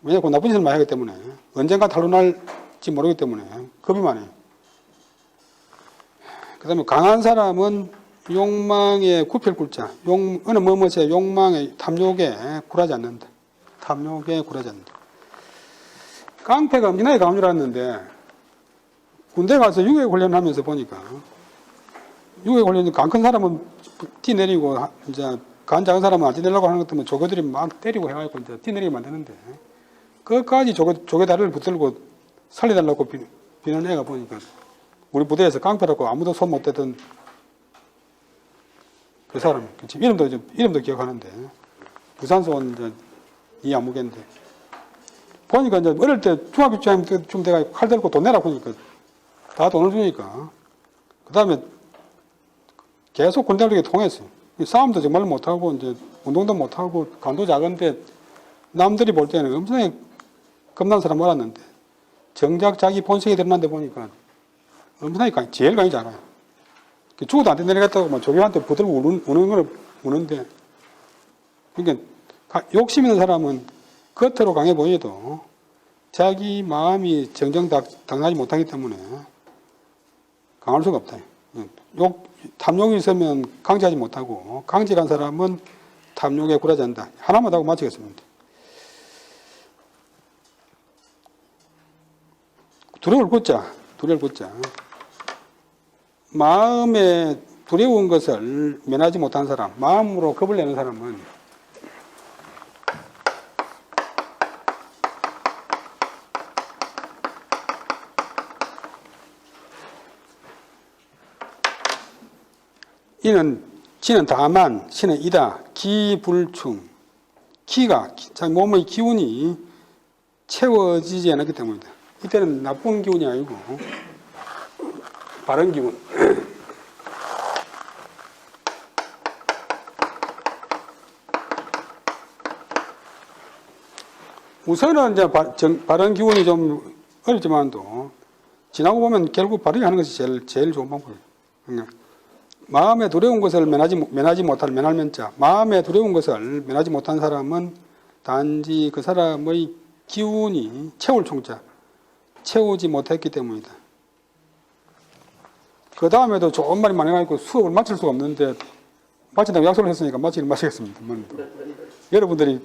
왜냐하면 그 나쁜 짓을 많이 하기 때문에 언젠가 탄로날지 모르기 때문에 겁이 많아요. 그 다음에 강한 사람은 욕망의 구별굴자, 어느 뭐뭐에 욕망의 탐욕에 굴하지 않는다. 탐욕에 굴하지 않는다. 깡패가 엄청나게 강한 줄 알았는데 군대 가서 유해훈련하면서 보니까 유해훈련 강 큰 사람은 뛰내리고 이제 간 작은 사람은 안 뛰내려고 하는 것 때문에 조교들이 막 때리고 해가지고 이제 뛰내리게 만드는데 끝까지 조교 다리를 붙들고 살려달라고 비는 애가 보니까 우리 부대에서 깡패라고 아무도 손 못 대던 그 사람, 이름도 기억하는데 부산서 온 이제 이 아무개인데 보니까 이제 어릴 때 중학교 쯤 돼가 칼 들고 돈 내라 보니까 다 돈을 주니까 그 다음에 계속 군대 활동이 통했어요. 싸움도 정말 못하고 이제 운동도 못하고 간도 작은데 남들이 볼 때는 엄청나게 겁난 사람 몰았는데 정작 자기 본성이 드러난 데 보니까 엄청나게 제일 강이 잘해요. 죽어도 안 돼 내려갔다고 조교한테 붙들고 우는 걸 우는데 그러니까 욕심 있는 사람은 겉으로 강해 보여도 자기 마음이 정정당당하지 못하기 때문에 강할 수가 없다. 탐욕이 있으면 강제하지 못하고 강직한 사람은 탐욕에 굴하지 않는다. 하나만 하고 마치겠습니다. 두려울 굳자. 마음에 두려운 것을 면하지 못한 사람, 마음으로 겁을 내는 사람은 지는 다만, 신은 이다, 기불충. 기가, 자기 몸의 기운이 채워지지 않았기 때문이다. 이때는 나쁜 기운이 아니고, 바른 기운. 우선은 이제 바른 기운이 좀 어렵지만도, 지나고 보면 결국 바르게 하는 것이 제일 좋은 방법이에요. 그러니까 마음에 두려운 것을 면하지 못할 면할면자. 마음에 두려운 것을 면하지 못한 사람은 단지 그 사람의 기운이 채울 총자. 채우지 못했기 때문이다. 그 다음에도 좋은 말이 많이 나있고 수업을 마칠 수가 없는데 마친다고 약속을 했으니까 마치겠습니다. 여러분들이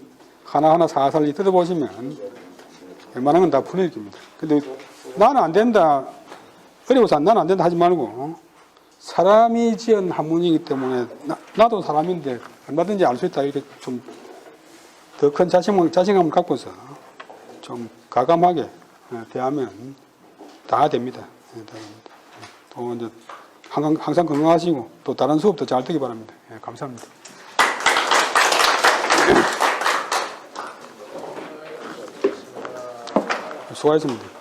하나하나 사살리 뜯어보시면 웬만한 건 다 풀릴 겁니다. 근데 나는 안 된다. 어려워서 나는 안 된다 하지 말고 사람이 지은 한문이기 때문에 나도 사람인데 얼마든지 알 수 있다. 이렇게 좀 더 큰 자신감을 갖고서 좀 가감하게 대하면 다 됩니다. 또 이제 항상 건강하시고 또 다른 수업도 잘 되기 바랍니다. 감사합니다. 수고하셨습니다.